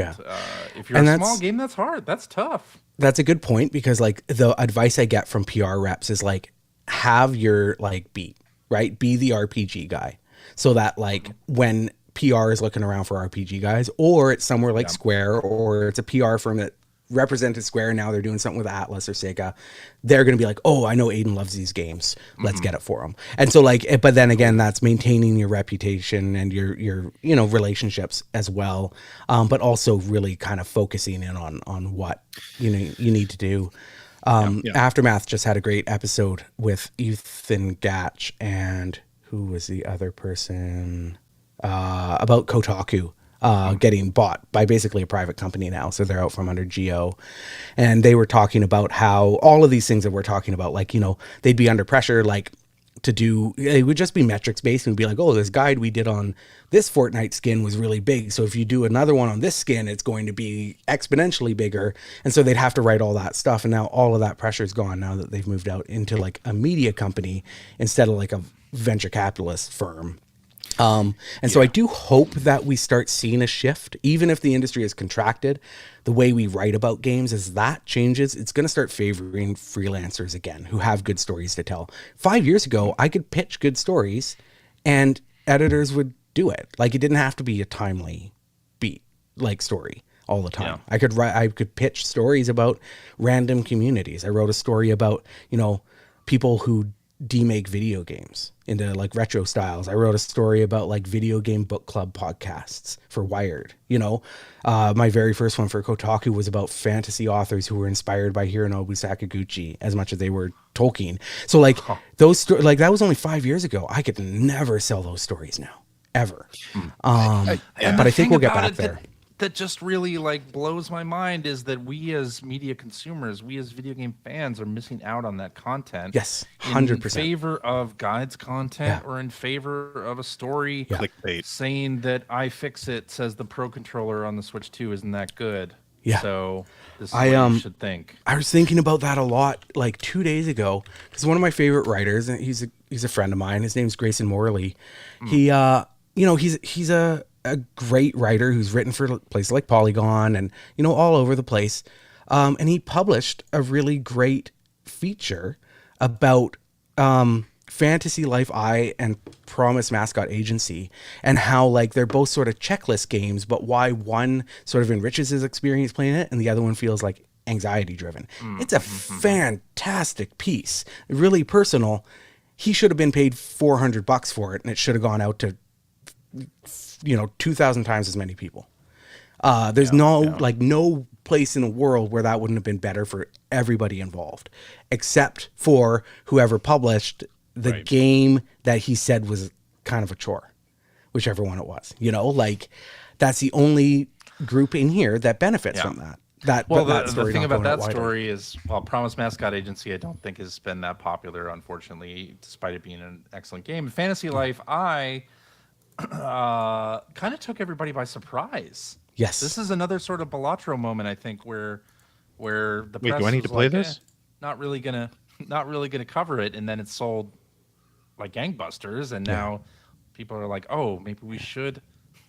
if you're a small game, that's hard. That's tough. That's a good point because like the advice I get from PR reps is like, have your like beat, right? Be the RPG guy. So that like when PR is looking around for RPG guys, or it's somewhere like Square, or it's a PR firm that represented Square and now they're doing something with Atlas or Sega, they're going to be like, oh, I know Aidan loves these games. Let's get it for him. And so like, but then again, that's maintaining your reputation and your, you know, relationships as well. But also really kind of focusing in on what, you know, you need to do. Aftermath just had a great episode with Ethan Gatch and who was the other person, about Kotaku. Getting bought by basically a private company now. So they're out from under Geo. And they were talking about how all of these things that we're talking about, like, you know, they'd be under pressure, like to do, it would just be metrics based and be like, oh, this guide we did on this Fortnite skin was really big. So if you do another one on this skin, it's going to be exponentially bigger. And so they'd have to write all that stuff. And now all of that pressure is gone now that they've moved out into like a media company instead of like a venture capitalist firm. So I do hope that we start seeing a shift, even if the industry is contracted, the way we write about games, as that changes, it's going to start favoring freelancers again, who have good stories to tell. 5 years ago, I could pitch good stories and editors would do it. Like it didn't have to be a timely beat like story all the time. I could pitch stories about random communities. I wrote a story about, you know, people who demake video games into like retro styles. I wrote a story about like video game book club podcasts for Wired. You know, my very first one for Kotaku was about fantasy authors who were inspired by Hironobu Sakaguchi as much as they were Tolkien. So like those like that was only 5 years ago. I could never sell those stories now, ever. But I think we'll get back there. That just really like blows my mind is that we as media consumers, we as video game fans are missing out on that content. Yes, 100%. In favor of guides content or in favor of a story clickbait saying that iFixit says the Pro Controller on the Switch 2 isn't that good. Yeah. So this is what you should think. I was thinking about that a lot like 2 days ago because one of my favorite writers, and he's a friend of mine. His name's Grayson Morley. He, you know, he's a great writer who's written for places like Polygon and, you know, all over the place. And he published a really great feature about Fantasy Life I and Promise Mascot Agency, and how like they're both sort of checklist games, but why one sort of enriches his experience playing it and the other one feels like anxiety driven. It's a fantastic piece, really personal. He should have been paid $400 for it, and it should have gone out to 2,000 times as many people. There's no place in the world where that wouldn't have been better for everybody involved, except for whoever published the game that he said was kind of a chore, whichever one it was. That's the only group in here that benefits from that. The thing about that story is, Promise Mascot Agency, I don't think has been that popular, unfortunately, despite it being an excellent game. Fantasy Life, I kind of took everybody by surprise. Yes, this is another sort of Balatro moment, I think, where the press do I need to play this? Not really gonna cover it, and then it sold like gangbusters, and now people are like, oh, maybe we should.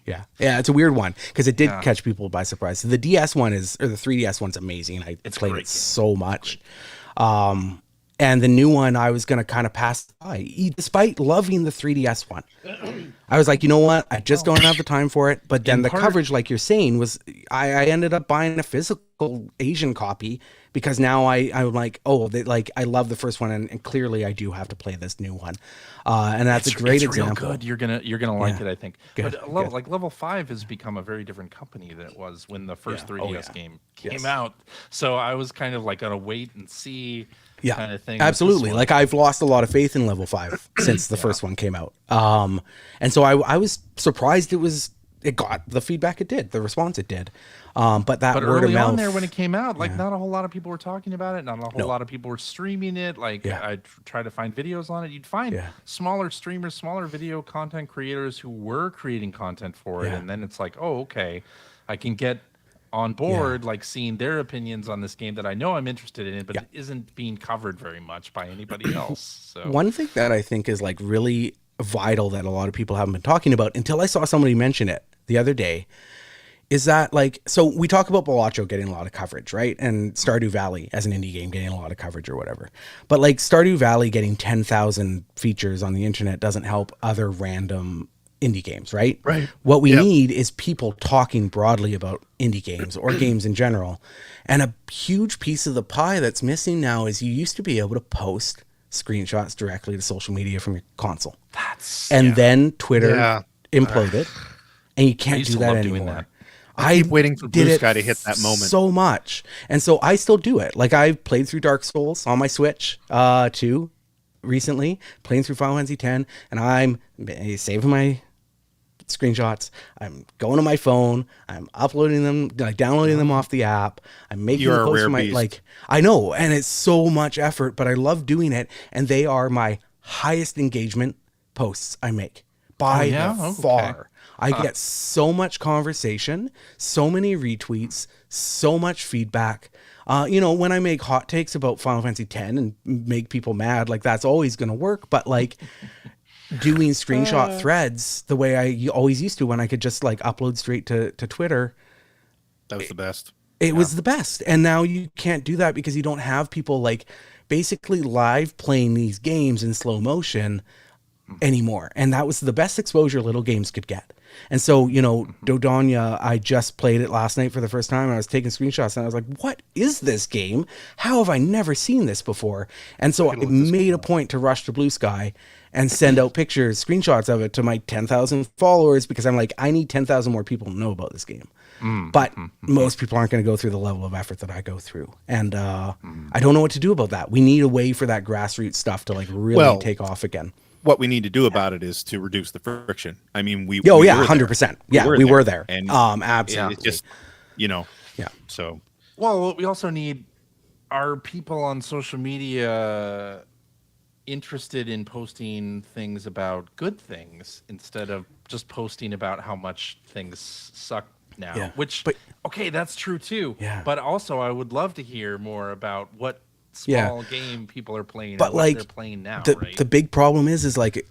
Yeah, it's a weird one because it did catch people by surprise. The DS one the 3DS one's amazing. I played it so much. And the new one I was going to kind of pass by, despite loving the 3DS one. I was like, you know what? I just don't have the time for it. But then coverage, like you're saying, was I ended up buying a physical Asian copy because now I'm like, I love the first one, and clearly I do have to play this new one. And that's a great example. Real good. You're gonna like it, I think. Good, but Level 5 has become a very different company than it was when the first 3DS game came out. So I was kind of like gonna wait and see. Kind of thing. Absolutely. Like I've lost a lot of faith in Level 5 since the first one came out. And so I was surprised it got the feedback it did, the response it did. But word early of mouth, on there when it came out, not a whole lot of people were talking about it. Not a whole lot of people were streaming it. I tried to find videos on it. You'd find smaller streamers, smaller video content creators who were creating content for it. And then it's like, oh, okay, I can get on board, seeing their opinions on this game that I know I'm interested in, but it isn't being covered very much by anybody else. So one thing that I think is really vital that a lot of people haven't been talking about until I saw somebody mention it the other day is that so we talk about Balatro getting a lot of coverage, right? And Stardew Valley as an indie game getting a lot of coverage or whatever. But Stardew Valley getting 10,000 features on the internet doesn't help other random indie games, right? Right. What we need is people talking broadly about indie games or games in general. And a huge piece of the pie that's missing now is you used to be able to post screenshots directly to social media from your console. Then Twitter imploded, and you can't do that anymore. I keep waiting for Blue Sky to hit that moment so much, and so I still do it. I played through Dark Souls on my Switch too recently, playing through Final Fantasy X, and I'm saving my screenshots. I'm going to my phone. I'm uploading them, downloading them off the app. I'm making You're posts a rare for my beast. I know, and it's so much effort, but I love doing it, and they are my highest engagement posts I make by far. I get so much conversation, so many retweets, so much feedback. When I make hot takes about Final Fantasy X and make people mad, that's always going to work, but doing screenshot threads the way I always used to when I could just upload straight to Twitter. That was the best. It was the best. And now you can't do that because you don't have people basically live playing these games in slow motion anymore. And that was the best exposure little games could get. And so, Dodonia, I just played it last night for the first time. I was taking screenshots and I was like, what is this game? How have I never seen this before? And so I made a point to rush to Blue Sky and send out pictures, screenshots of it to my 10,000 followers because I'm like, I need 10,000 more people to know about this game. But most people aren't going to go through the level of effort that I go through. And I don't know what to do about that. We need a way for that grassroots stuff to really take off again. What we need to do about it is to reduce the friction. I mean, we 100%. We were there. And absolutely. It's just, so. Well, we also need, are people on social media interested in posting things about good things instead of just posting about how much things suck now? That's true too. But also I would love to hear more about what small game people are playing, but what they're playing now. The big problem is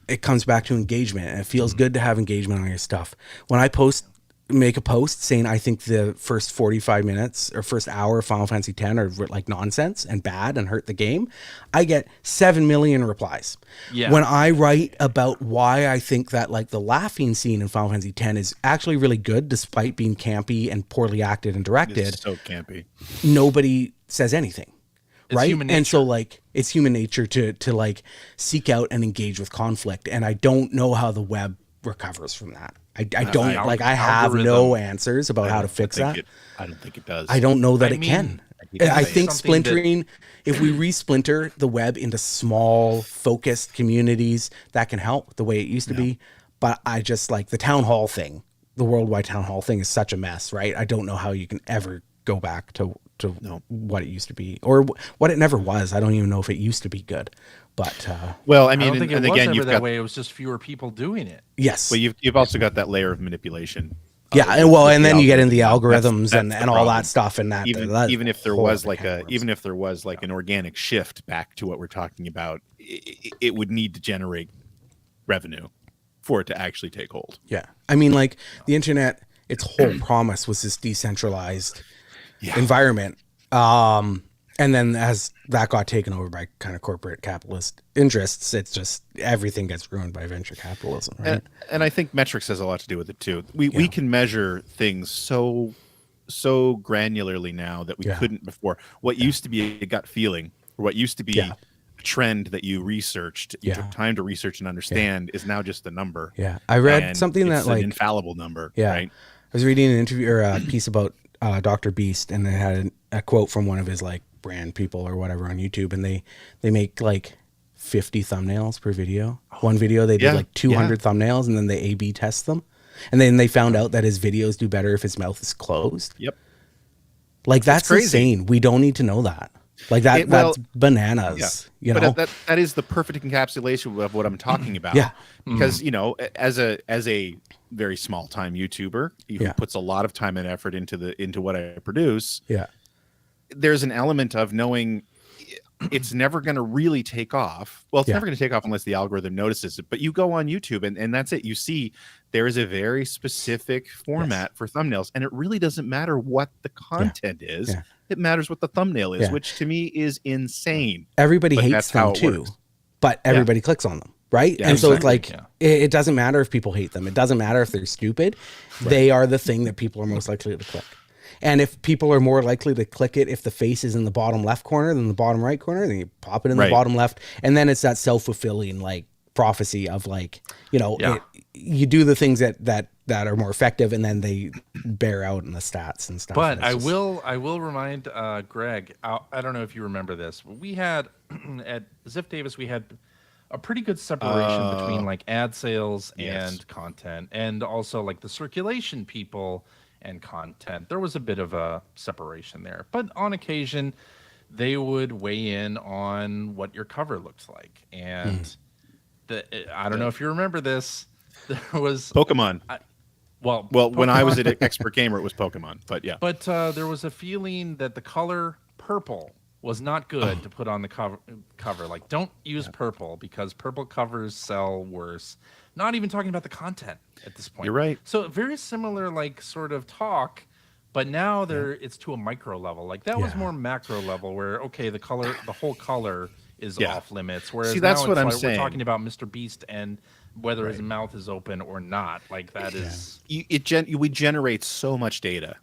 it comes back to engagement, and it feels good to have engagement on your stuff. When I post make a post saying I think the first 45 minutes or first hour of Final Fantasy X are like nonsense and bad and hurt the game, I get 7 million replies. Yeah. When I write about why I think that like the laughing scene in Final Fantasy X is actually really good despite being campy and poorly acted and directed, It's so campy. nobody says anything. It's right. human nature. And so like it's human nature to like seek out and engage with conflict. And I don't know how the web recovers from that. I don't like, I have no answers about how to fix that. I don't think it does. I don't know that it can. I think something splintering, if we resplinter the web into small focused communities, that can help the way it used to be. But I just like the town hall thing, the worldwide town hall thing is such a mess, right? I don't know how you can ever go back to what it used to be or what it never was. I don't even know if it used to be good. But well, I I mean, don't think it and was again, ever you've that got way. It was just fewer people doing it. yes, well, you've also got that layer of manipulation. Yeah, and well, and then you get into the algorithm. algorithms That's and the all problem. that stuff, and that even if there was like horrible an organic shift back to what we're talking about, it would need to generate revenue for it to actually take hold. Yeah, I mean, like the internet, its whole promise was this decentralized environment, and then as that got taken over by kind of corporate capitalist interests, it's just everything gets ruined by venture capitalism, right? And I think metrics has a lot to do with it too. We can measure things so granularly now that we couldn't before. What used to be a gut feeling, or what used to be a trend that you researched, you took time to research and understand, is now just a number. Yeah, I read And something it's that like an infallible number. Yeah, right? I was reading an interview or a piece about Dr. Beast, and they had a quote from one of his like brand people or whatever on YouTube, and they make like 50 thumbnails per video. One video they did like 200 thumbnails, and then they A/B test them, and then they found out that his videos do better if his mouth is closed. Yep. Like that's crazy. insane. We don't need to know that. Like that. That's bananas. You know. But that is the perfect encapsulation of what I'm talking about. Yeah. Because you know, as a very small time YouTuber who puts a lot of time and effort into what I produce. Yeah. There's an element of knowing it's never going to really take off. Well, it's never going to take off unless the algorithm notices it. But you go on YouTube and that's it. You see there is a very specific format for thumbnails, and it really doesn't matter what the content is. Yeah. It matters what the thumbnail is, which to me is insane. Everybody hates them too, but everybody clicks on them. Right. Yeah, and so it's like, it doesn't matter if people hate them. It doesn't matter if they're stupid. Right. They are the thing that people are most likely to click. And if people are more likely to click it, if the face is in the bottom left corner than the bottom right corner, then you pop it in the bottom left. And then it's that self-fulfilling like prophecy of like, you know, you do the things that are more effective, and then they bear out in the stats and stuff. But I will remind Greg, I don't know if you remember this. We had at Ziff Davis, we had a pretty good separation between like ad sales and content, and also like the circulation people and content. There was a bit of a separation there, but on occasion they would weigh in on what your cover looked like. And I don't know if you remember this, there was Pokemon. Well, Pokemon. When I was at Expert Gamer, it was Pokemon, but yeah. But there was a feeling that the color purple was not good to put on the cover. Like, don't use purple because purple covers sell worse. Not even talking about the content at this point. You're right. So very similar, like sort of talk, but now it's to a micro level. Like that was more macro level where, okay, the whole color is off limits. Whereas that's now what it's I'm like saying. We're talking about Mr. Beast and whether his mouth is open or not. Like that is... We generate so much data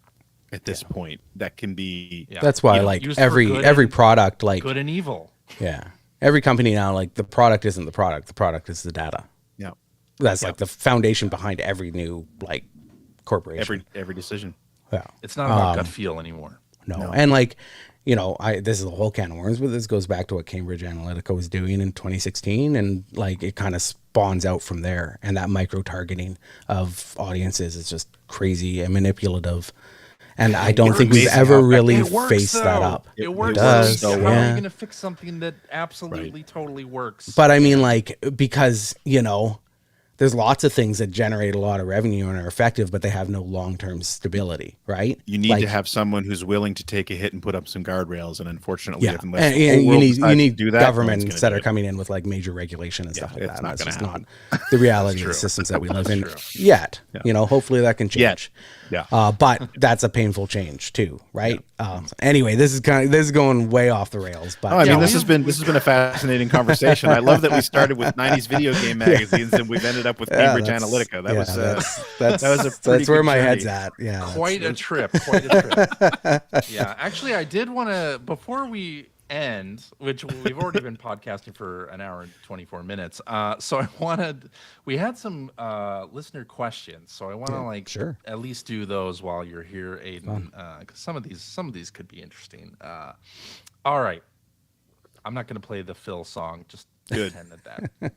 at this point that can be... Yeah. That's why like every product, like... Good and evil. Yeah. Every company now, like the product isn't the product. The product is the data. Yeah. That's like the foundation behind every new like corporation. Every decision. Yeah. It's not about gut feel anymore. No. And like, you know, this is a whole can of worms, but this goes back to what Cambridge Analytica was doing in 2016, and like it kind of spawns out from there. And that micro targeting of audiences is just crazy and manipulative. And I don't think we've ever really faced that up. It works. It does. How are you going to fix something that absolutely totally works? But I mean, like, because, you know, there's lots of things that generate a lot of revenue and are effective, but they have no long-term stability, right? You need Like, to have someone who's willing to take a hit and put up some guardrails. And unfortunately, yeah, unless the and whole you world need decides to do that, governments that are do it. coming in with like major regulation and stuff like that. it's And not that's gonna just happen. not the reality of the true. systems that we live in true. yet. Yeah. You know, hopefully that can change. Yeah. But that's a painful change too, right? Anyway, this is going way off the rails. But Oh, I mean, Yeah, this has been a fascinating conversation. I love that we started with 90s video game magazines and we've ended up with Cambridge Analytica. That was that's where my head's at. Yeah, Quite a trip. Quite a trip. Yeah, actually, I did want to, before we end, which we've already been podcasting for an hour and 24 minutes. So we had some listener questions. So I want to sure. at least do those while you're here, Aidan, because some of these could be interesting. All right. I'm not going to play the Phil song. Just pretend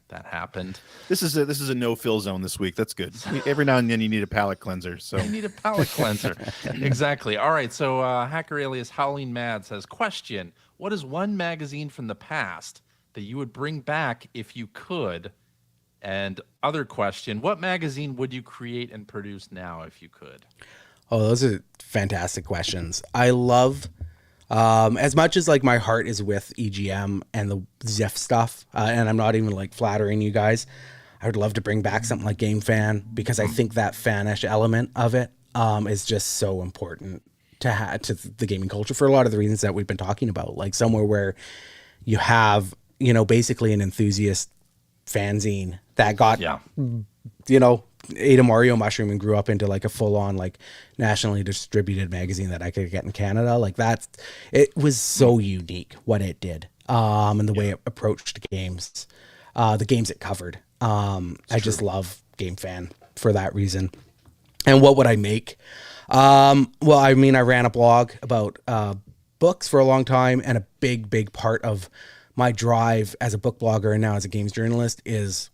that happened. This is a no fill zone this week. That's good. Every now and then you need a palate cleanser. So You need a palate cleanser. Exactly. All right. So hacker alias Howling Mad says, question, what is one magazine from the past that you would bring back if you could? And other question, what magazine would you create and produce now if you could? Oh, those are fantastic questions. I love, as much as like my heart is with EGM and the Ziff stuff, and I'm not even like flattering you guys, I would love to bring back something like Game Fan, because I think that fanish element of it is just so important to the gaming culture for a lot of the reasons that we've been talking about. Like somewhere where you have, basically an enthusiast fanzine that got, ate a Mario mushroom and grew up into like a full on like nationally distributed magazine that I could get in Canada. Like it was so unique what it did, and the way it approached games, the games it covered. I just love Game Fan for that reason. And what would I make? Well, I mean, I ran a blog about books for a long time, and a big part of my drive as a book blogger and now as a games journalist is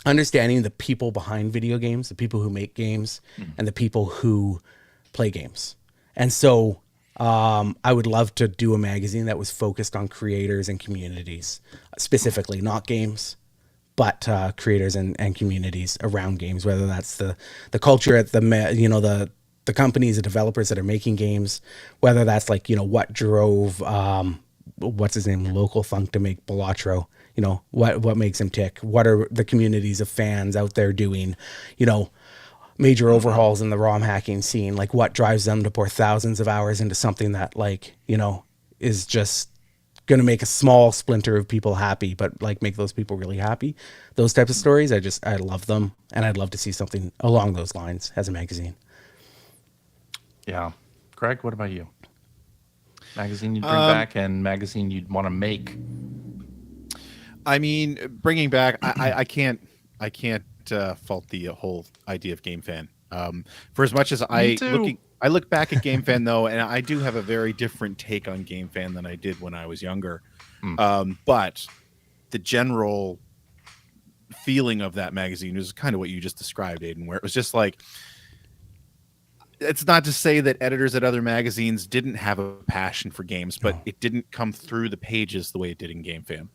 understanding the people behind video games, the people who make games, and the people who play games. And so I would love to do a magazine that was focused on creators and communities, specifically, not games, but creators and communities around games, whether that's the culture at the companies, the developers that are making games, whether that's like, what drove, what's his name, Local Thunk to make Balatro, what makes him tick? What are the communities of fans out there doing, major overhauls in the ROM hacking scene? Like what drives them to pour thousands of hours into something that like, is just going to make a small splinter of people happy, but like make those people really happy. Those types of stories, I love them. And I'd love to see something along those lines as a magazine. Yeah. Greg, what about you? Magazine you'd bring back and magazine you'd want to make? I mean, bringing back, I can't fault the whole idea of Game Fan. For as much as I look back at Game Fan though, and I do have a very different take on Game Fan than I did when I was younger. But the general feeling of that magazine is kind of what you just described, Aidan, where it was just like, it's not to say that editors at other magazines didn't have a passion for games, but it didn't come through the pages the way it did in Game Fan.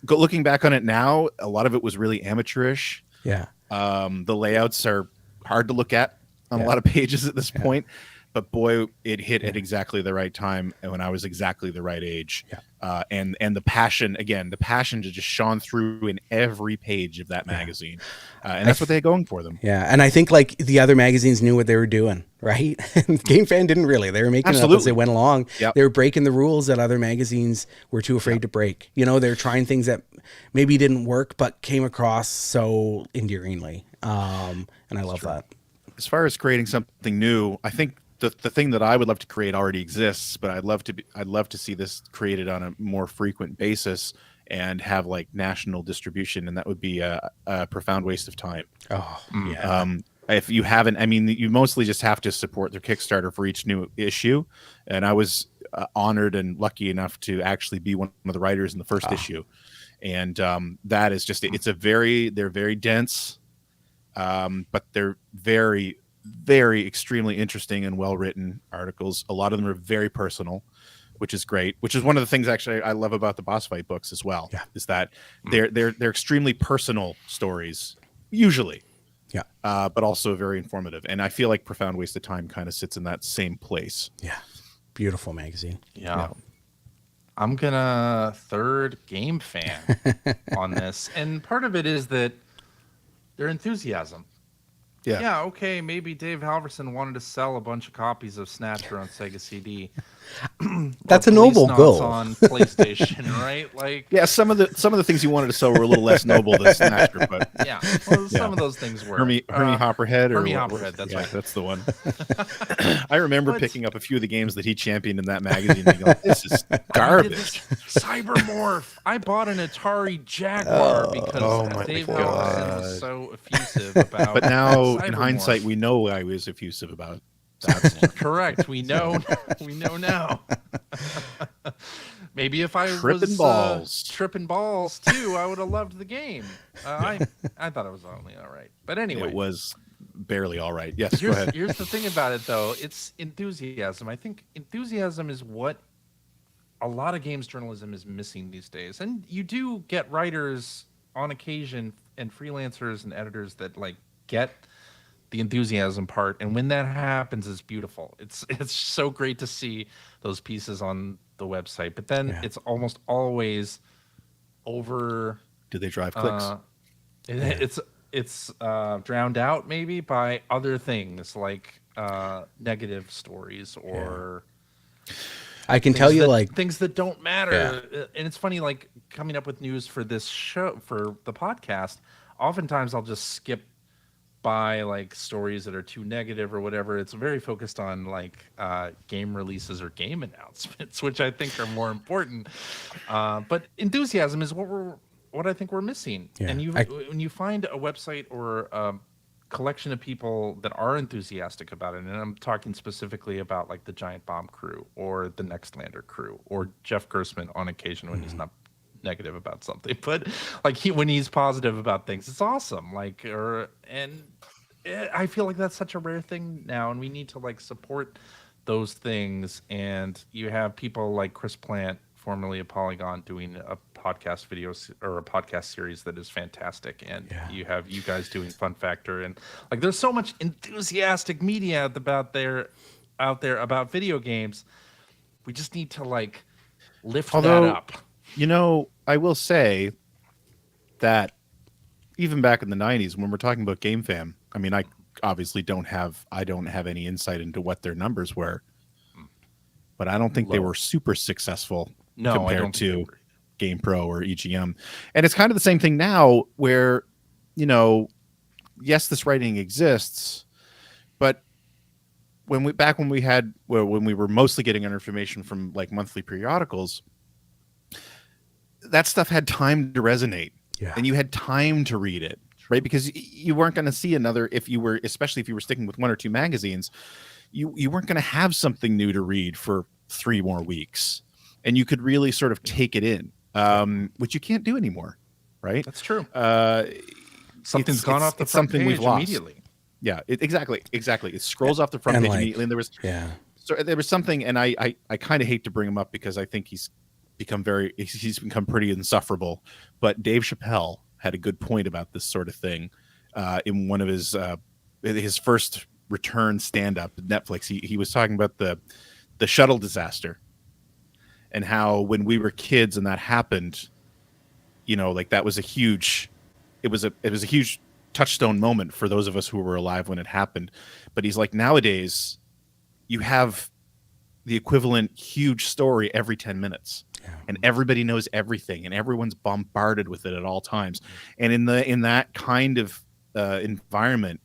Looking back on it now, a lot of it was really amateurish. Yeah. The layouts are hard to look at on a lot of pages at this point, but boy, it hit at exactly the right time and when I was exactly the right age. And the passion just shone through in every page of that magazine. And that's what they had going for them. Yeah. And I think like the other magazines knew what they were doing, right? Game Fan didn't really. They were making it up as they went along. They were breaking the rules that other magazines were too afraid to break. They were trying things that maybe didn't work, but came across so endearingly. And I love that. As far as creating something new, I think the thing that I would love to create already exists, but I'd love to see this created on a more frequent basis and have like national distribution, and that would be a profound waste of time. If you haven't, I mean, you mostly just have to support their Kickstarter for each new issue, and I was honored and lucky enough to actually be one of the writers in the first issue, and that is just they're very dense, but they're very extremely interesting and well written articles. A lot of them are very personal, which is great. Which is one of the things actually I love about the boss fight books as well. Yeah. Is that they're extremely personal stories usually. Yeah. But also very informative. And I feel like Profound Waste of Time kind of sits in that same place. Yeah. Beautiful magazine. Yeah. I'm gonna third Game Fan on this. And part of it is that their enthusiasm. Yeah, okay, maybe Dave Halverson wanted to sell a bunch of copies of Snatcher on Sega CD. That's a noble goal. On PlayStation, right? Like, yeah, some of the things you wanted to sell were a little less noble than Snatcher, but yeah, well, some of those things were. Hermie Hopperhead, or Hermie Hopperhead, that's right. That's the one. I remember picking up a few of the games that he championed in that magazine. And going, this is garbage. Cybermorph. I bought an Atari Jaguar because Dave Halverson was so effusive about. But now, Cybermorph. in hindsight, we know why he was effusive about. That's correct. We know now. Maybe if I was tripping balls too, I would have loved the game. I thought it was only all right, but anyway, it was barely all right. Yes, go ahead. Here's the thing about it, though. It's enthusiasm. I think enthusiasm is what a lot of games journalism is missing these days, and you do get writers on occasion and freelancers and editors that like get the enthusiasm part, and when that happens, it's beautiful. It's so great to see those pieces on the website, but then it's almost always over. Do they drive clicks? It's drowned out maybe by other things like negative stories or. I can tell you like things that don't matter, and it's funny. Like coming up with news for this show for the podcast, oftentimes I'll just skip by like stories that are too negative or whatever. It's very focused on like game releases or game announcements, which I think are more important. But enthusiasm is what I think we're missing. Yeah. And when you find a website or a collection of people that are enthusiastic about it, and I'm talking specifically about like the Giant Bomb crew or the Nextlander crew or Jeff Gersman on occasion when he's not negative about something, but like when he's positive about things, it's awesome. I feel like that's such a rare thing now, and we need to like support those things. And you have people like Chris Plant, formerly of Polygon, doing a podcast or a podcast series that is fantastic, and you have you guys doing Fun Factor, and like there's so much enthusiastic media out there about video games. We just need to like lift that up. You know, I will say that even back in the 90s, when we're talking about GameFam, I mean, I obviously don't have any insight into what their numbers were, but I don't think they were super successful compared to GamePro or EGM. And it's kind of the same thing now where, you know, yes, this writing exists, but when we were mostly getting our information from like monthly periodicals, that stuff had time to resonate, and you had time to read it, right? Because you weren't going to see another, especially if you were sticking with one or two magazines, you weren't going to have something new to read for 3 more weeks, and you could really sort of take it in, which you can't do anymore, right? That's true. Something's gone off the front page we've lost immediately. Yeah, exactly. It scrolls off the front page immediately, and there was something, and I kind of hate to bring him up because I think he's become pretty insufferable, but Dave Chappelle had a good point about this sort of thing in one of his first return stand-up at Netflix. He was talking about the shuttle disaster and how when we were kids and that happened, you know, like that was a huge touchstone moment for those of us who were alive when it happened. But he's like, nowadays you have the equivalent huge story every 10 minutes. And everybody knows everything, and everyone's bombarded with it at all times. And in that kind of environment,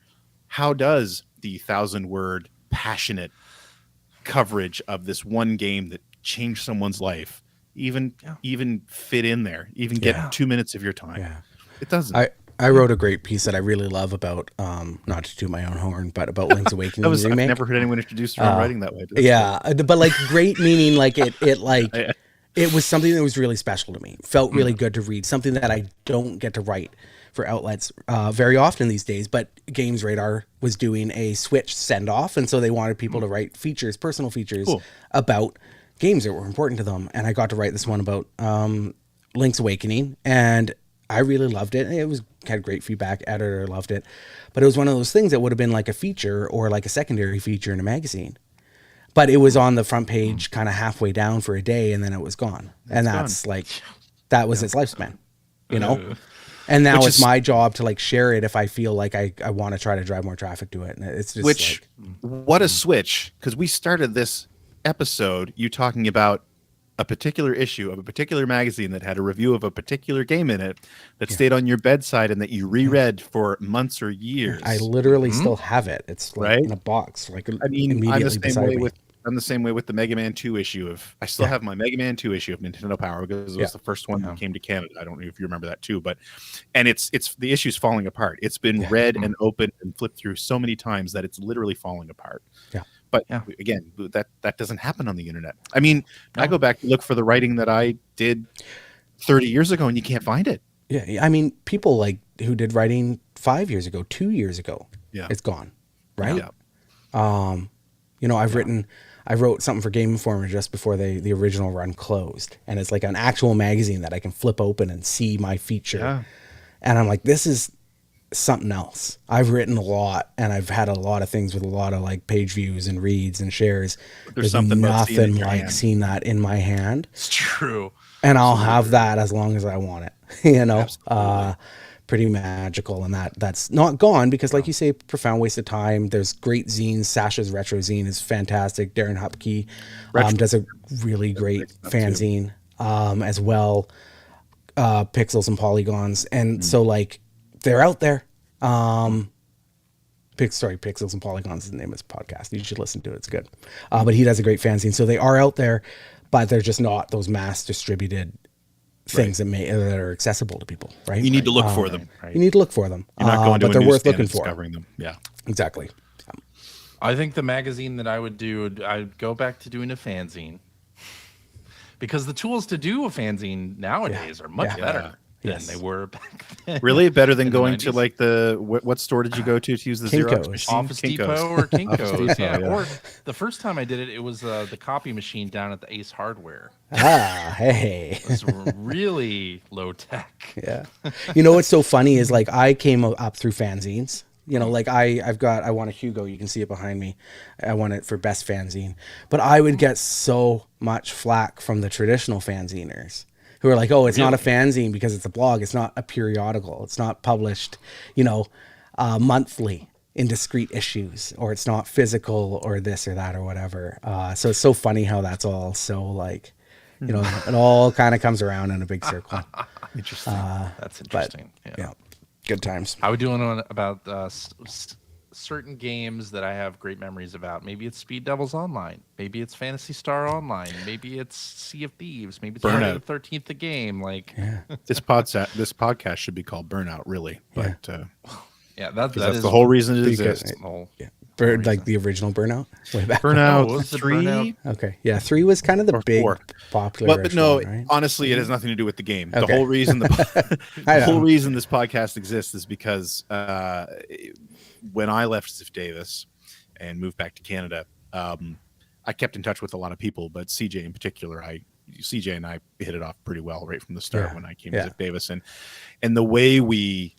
how does the 1,000-word passionate coverage of this one game that changed someone's life even fit in there? Even get 2 minutes of your time? Yeah. It doesn't. I wrote a great piece that I really love about, not to toot my own horn, but about Link's Awakening remake. I've never heard anyone introduce their own writing that way. But like great meaning, like it like. It was something that was really special to me. Felt really good to read. Something that I don't get to write for outlets very often these days. But Games Radar was doing a Switch send off, and so they wanted people to write personal features about games that were important to them. And I got to write this one about Link's Awakening, and I really loved it. It had great feedback. Editor loved it, but it was one of those things that would have been like a feature or like a secondary feature in a magazine. But it was on the front page, kind of halfway down for a day, and then it was gone. And that's like, that was its lifespan, you know. And now it's my job to like share it if I feel like I want to try to drive more traffic to it. And it's just what a switch, because we started this episode you talking about a particular issue of a particular magazine that had a review of a particular game in it that stayed on your bedside and that you reread for months or years. I literally still have it. It's like in a box. Like, I mean, I'm the same way with the Mega Man 2 issue of. I still have my Mega Man 2 issue of Nintendo Power because it was the first one that came to Canada. I don't know if you remember that too, but it's the issue's falling apart. It's been read and opened and flipped through so many times that it's literally falling apart. Yeah. But again, that doesn't happen on the internet. I mean, I go back to look for the writing that I did 30 years ago, and you can't find it. Yeah, I mean, people like who did writing 5 years ago, 2 years ago, it's gone, right? Yeah. You know, I wrote something for Game Informer just before the original run closed, and it's like an actual magazine that I can flip open and see my feature, and I'm like, this is something else. I've written a lot, and I've had a lot of things with a lot of like page views and reads and shares. There's something nothing like seeing that in my hand. It's true. And I'll have that as long as I want it, you know. Pretty magical, and that's not gone because, like you say, profound waste of time. There's great zines. Sasha's Retro Zine is fantastic. Darren Hupke does a really great fanzine as well. Pixels and Polygons, and so like they're out there. Pixels and Polygons is the name of his podcast. You should listen to it. It's good. But he does a great fanzine. So they are out there, but they're just not those mass distributed things that are accessible to people, right? You need to look for them. Right? You need to look for them. You're not going to but they're worth looking for. Discovering them. Yeah, exactly. I think the magazine that I would do, I'd go back to doing a fanzine, because the tools to do a fanzine nowadays are much better than they were back then. Really better than going to like what store did you go to use the Kinko's. Xerox machine? Office Depot or Kinko's. Or the first time I did it, it was the copy machine down at the Ace Hardware. Hey. It was really low tech. Yeah. You know what's so funny is like I came up through fanzines. You know, like I want a Hugo. You can see it behind me. I won it for best fanzine. But I would get so much flack from the traditional fanziners who are like, oh, it's not a fanzine because it's a blog. It's not a periodical. It's not published, you know, monthly in discrete issues, or it's not physical or this or that or whatever. So it's so funny how that's all so like, you know, it all kind of comes around in a big circle. Interesting. That's interesting. But, yeah. Good times. How are we doing on about certain games that I have great memories about? Maybe it's Speed Devils Online. Maybe it's Phantasy Star Online. Maybe it's Sea of Thieves. Maybe it's Friday the 13th the game. Like this podcast should be called Burnout, really. But that's the whole reason it exists. Like the original Burnout, way back. Burnout 3. Burnout? Okay, yeah, 3 was kind of the big 4. popular. But no, one, right? honestly, it has nothing to do with the game. Okay. The whole reason the whole reason this podcast exists is because when I left Ziff Davis and moved back to Canada, I kept in touch with a lot of people, but CJ in particular. CJ and I hit it off pretty well right from the start when I came to Ziff Davis, and the way we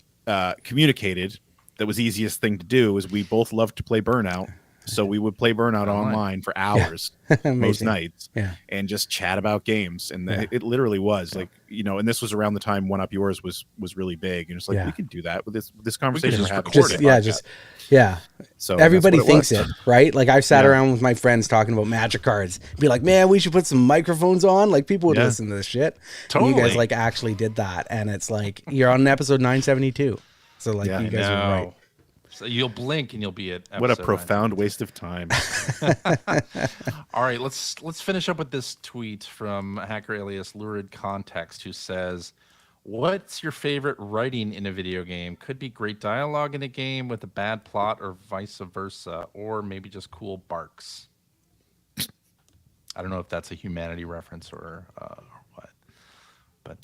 communicated. That was the easiest thing to do is we both loved to play Burnout. So we would play Burnout online for hours most nights and just chat about games. And it literally was like, you know, and this was around the time One Up Yours was really big. And it's like, we could do that with this conversation. So everybody thinks it, right? Like I've sat around with my friends talking about Magic cards, be like, man, we should put some microphones on. Like people would listen to this shit. Totally. And you guys like actually did that. And it's like, you're on episode 972. So like you guys are right. So you'll blink and you'll be at episode what a profound waste of time. All right, let's finish up with this tweet from hacker alias Lurid Context, who says, what's your favorite writing in a video game? Could be great dialogue in a game with a bad plot or vice versa, or maybe just cool barks. I don't know if that's a humanity reference or what, but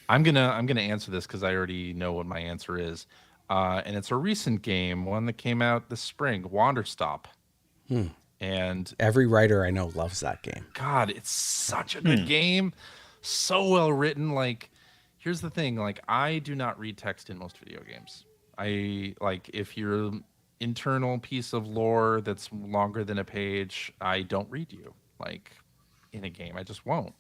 I'm gonna answer this because I already know what my answer is, and it's a recent game, one that came out this spring, Wanderstop, And every writer I know loves that game. God, it's such a good game. So well written. Like, here's the thing. Like, I do not read text in most video games. I like if your internal piece of lore that's longer than a page, I don't read you. Like in a game, I just won't.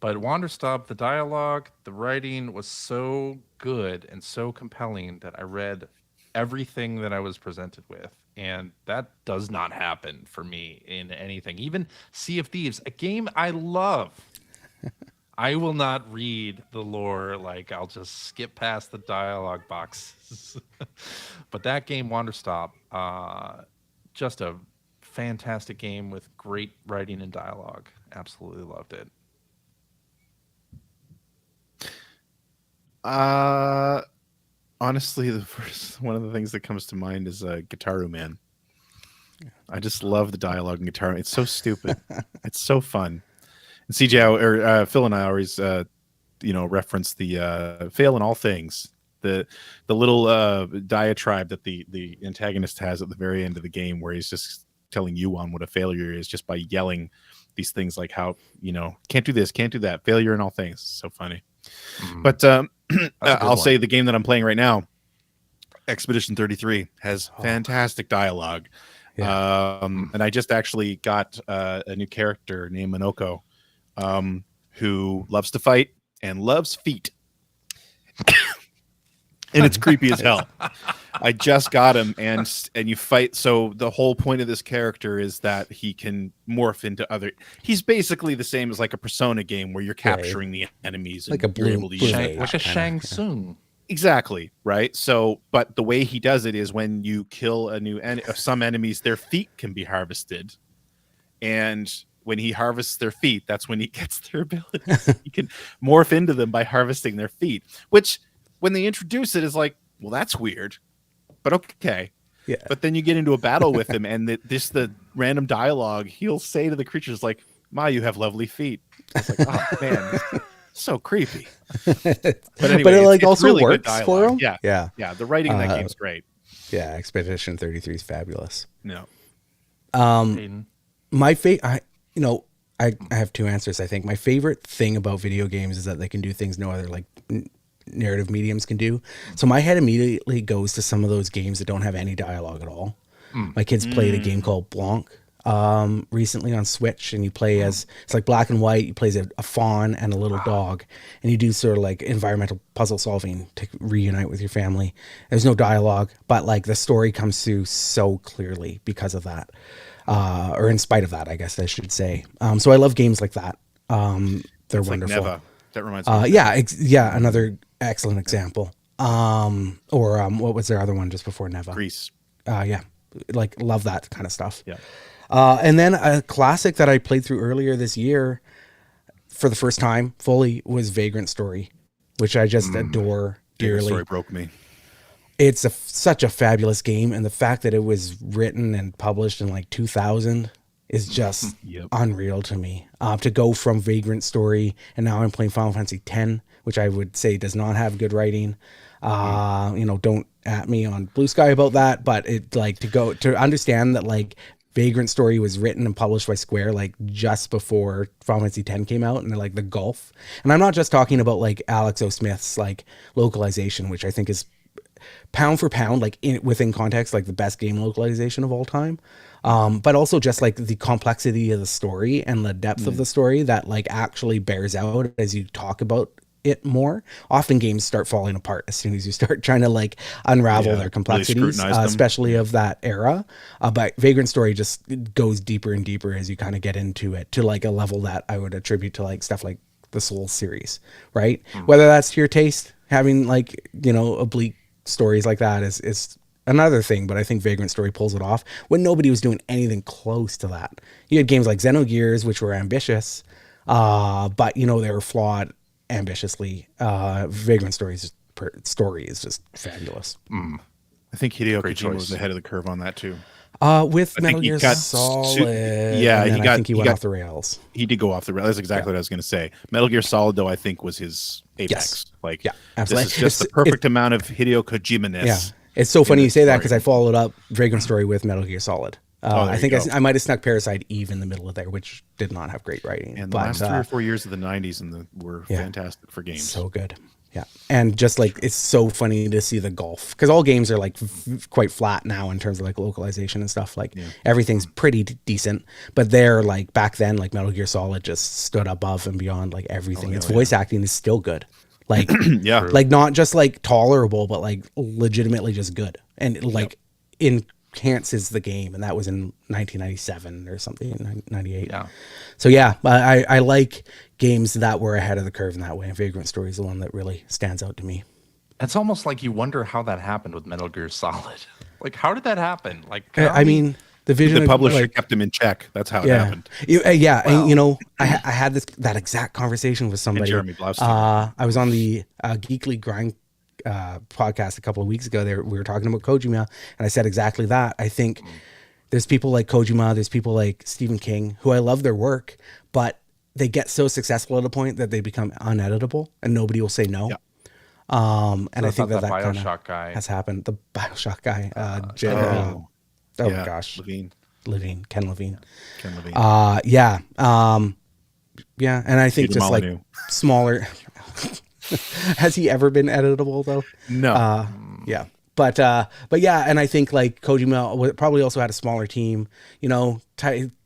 But Wanderstop, the dialogue, the writing was so good and so compelling that I read everything that I was presented with. And that does not happen for me in anything. Even Sea of Thieves, a game I love. I will not read the lore. Like, I'll just skip past the dialogue boxes. But that game, Wanderstop, just a fantastic game with great writing and dialogue. Absolutely loved it. Honestly, the first one of the things that comes to mind is Guitaru Man. I just love the dialogue in Guitar. It's so stupid. It's so fun. And CJ or Phil and I always, reference the fail in all things. The little diatribe that the antagonist has at the very end of the game, where he's just telling Yuan what a failure is just by yelling these things like how can't do this, can't do that, failure in all things. It's so funny. But I'll say the game that I'm playing right now, Expedition 33, has fantastic dialogue. Yeah. And I just actually got a new character named Minoko, who loves to fight and loves feet. And it's creepy as hell. I just got him, and you fight. So the whole point of this character is that he can morph into other. He's basically the same as like a Persona game where you're capturing the enemies, like and a you're able to use like a Shang Tsung. Exactly, right? So, but the way he does it is when you kill some enemies, their feet can be harvested, and when he harvests their feet, that's when he gets their abilities. He can morph into them by harvesting their feet, which when they introduce it is like, well, that's weird, but okay. Yeah. But then you get into a battle with him, and the random dialogue he'll say to the creatures like, "Ma, you have lovely feet." It's like, oh man, so creepy. But anyway, but it it's also really works for him. Yeah. The writing in that game's great. Yeah, Expedition 33 is fabulous. No. My favorite, I have two answers. I think my favorite thing about video games is that they can do things no other narrative mediums can do. So my head immediately goes to some of those games that don't have any dialogue at all. My kids played a game called Blanc recently on Switch, and you play as, it's like black and white. You play as a fawn and a little dog, and you do sort of like environmental puzzle solving to reunite with your family. There's no dialogue, but like the story comes through so clearly because of that, or in spite of that, I guess I should say. So I love games like that. They're wonderful. Like Neva. That reminds me. Another excellent example. What was their other one just before Neva? Greece. Like love that kind of stuff. Yeah. And then a classic that I played through earlier this year for the first time fully was Vagrant Story, which I just adore dearly. Vagrant Story broke me. It's such a fabulous game, and the fact that it was written and published in like 2000 is just unreal to me. To go from Vagrant Story, and now I'm playing Final Fantasy X, which I would say does not have good writing. Don't at me on Blue Sky about that, but it to understand that like Vagrant Story was written and published by Square like just before Final Fantasy X came out, and like the gulf. And I'm not just talking about like Alex O. Smith's like localization, which I think is pound for pound, like within context, like the best game localization of all time. But also just like the complexity of the story and the depth of the story that like actually bears out as you talk about it more. Often games start falling apart as soon as you start trying to like unravel their complexities, really especially of that era. But Vagrant Story just goes deeper and deeper as you kind of get into it to like a level that I would attribute to like stuff like the Souls series, right? Whether that's to your taste, having like, oblique stories like that is another thing, but I think Vagrant Story pulls it off when nobody was doing anything close to that. You had games like Xenogears, which were ambitious, but they were flawed ambitiously. Vagrant Story's story is just fabulous. I think Hideo Kojima was ahead of the curve on that too. With Metal Gear Solid, I think he went off the rails. He did go off the rails. That's exactly what I was going to say. Metal Gear Solid, though, I think was his apex. Absolutely. This is just the perfect amount of Hideo Kojima-ness. Yeah, it's so funny you say that because I followed up Vagrant Story with Metal Gear Solid. I think I might have snuck Parasite Eve in the middle of there, which did not have great writing. And the last 3 or 4 years of the 90s were fantastic for games. So good. Yeah. And just like, it's so funny to see the gulf, because all games are like quite flat now in terms of like localization and stuff. Like everything's pretty decent, but they're like back then, like Metal Gear Solid just stood above and beyond like everything. Its voice acting is still good. Like, like not just like tolerable, but like legitimately just good. And like enhances the game. And that was in 1997 or something, 98. Yeah. So yeah, I like games that were ahead of the curve in that way. And Vagrant Story is the one that really stands out to me. It's almost like you wonder how that happened with Metal Gear Solid. Like, how did that happen? Like, I mean, the vision the publisher like, kept him in check. That's how it happened. Yeah, well, and you know, I had that exact conversation with somebody. Jeremy Blaustein. I was on the Geekly Grind podcast a couple of weeks ago. We were talking about Kojima, and I said exactly that. I think there's people like Kojima, there's people like Stephen King, who I love their work, but they get so successful at a point that they become uneditable, and nobody will say no. Yeah. And so I think that BioShock guy has happened. The BioShock guy, gosh, Ken Levine. Yeah. Yeah. And I think just like smaller, has he ever been editable though? No. Yeah. But yeah. And I think like Kojima probably also had a smaller team, you know,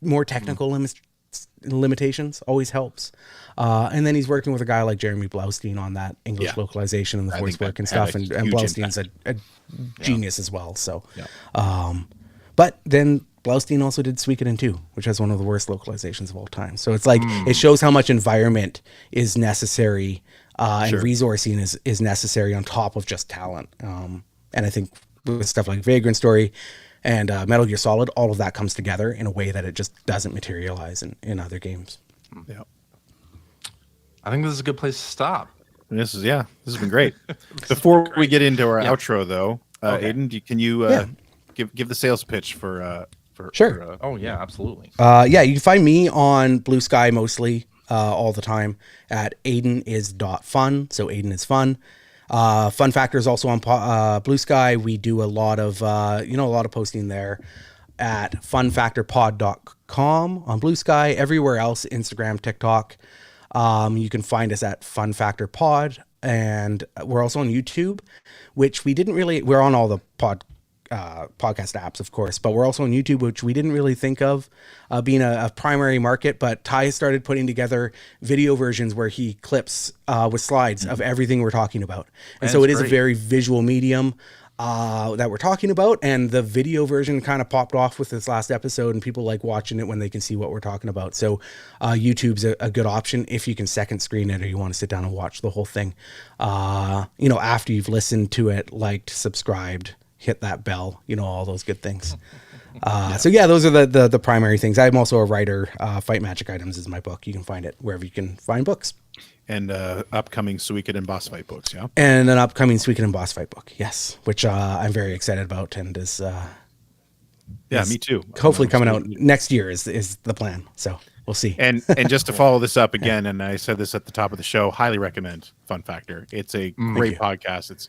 more technical limitations always helps. And then he's working with a guy like Jeremy Blaustein on that English localization and the voice work and stuff. And Blaustein's a genius as well. So, but then Blaustein also did Suikoden 2, which has one of the worst localizations of all time. So it's like, it shows how much environment is necessary, and resourcing is necessary on top of just talent. And I think with stuff like Vagrant Story and Metal Gear Solid, all of that comes together in a way that it just doesn't materialize in other games. Yeah. I think this is a good place to stop. This has been great. Before we get into our outro, though, Aidan, can you give the sales pitch for Sure. Oh yeah, absolutely. Yeah, you can find me on Blue Sky mostly all the time at aidanis.fun. So Aidan is fun. Fun Factor is also on Blue Sky. We do a lot of a lot of posting there at funfactorpod.com on Blue Sky. Everywhere else, Instagram, TikTok. You can find us at Fun Factor Pod, and we're also on YouTube, which we're on all the podcast apps, of course, but we're also on YouTube, which we didn't really think of being a primary market. But Ty started putting together video versions where he clips with slides of everything we're talking about. And so it is a very visual medium that we're talking about, and the video version kind of popped off with this last episode, and people like watching it when they can see what we're talking about. So YouTube's a good option if you can second screen it or you want to sit down and watch the whole thing. After you've listened to it, liked, subscribed, hit that bell, all those good things. So yeah, those are the primary things. I'm also a writer. Fight Magic Items is my book. You can find it wherever you can find books. And upcoming Suikoden boss fight books, yeah? And an upcoming Suikoden boss fight book, yes, which I'm very excited about, and is me too. Hopefully coming out next year is the plan. So we'll see. And just to follow this up again, and I said this at the top of the show, highly recommend Fun Factor. It's a great podcast.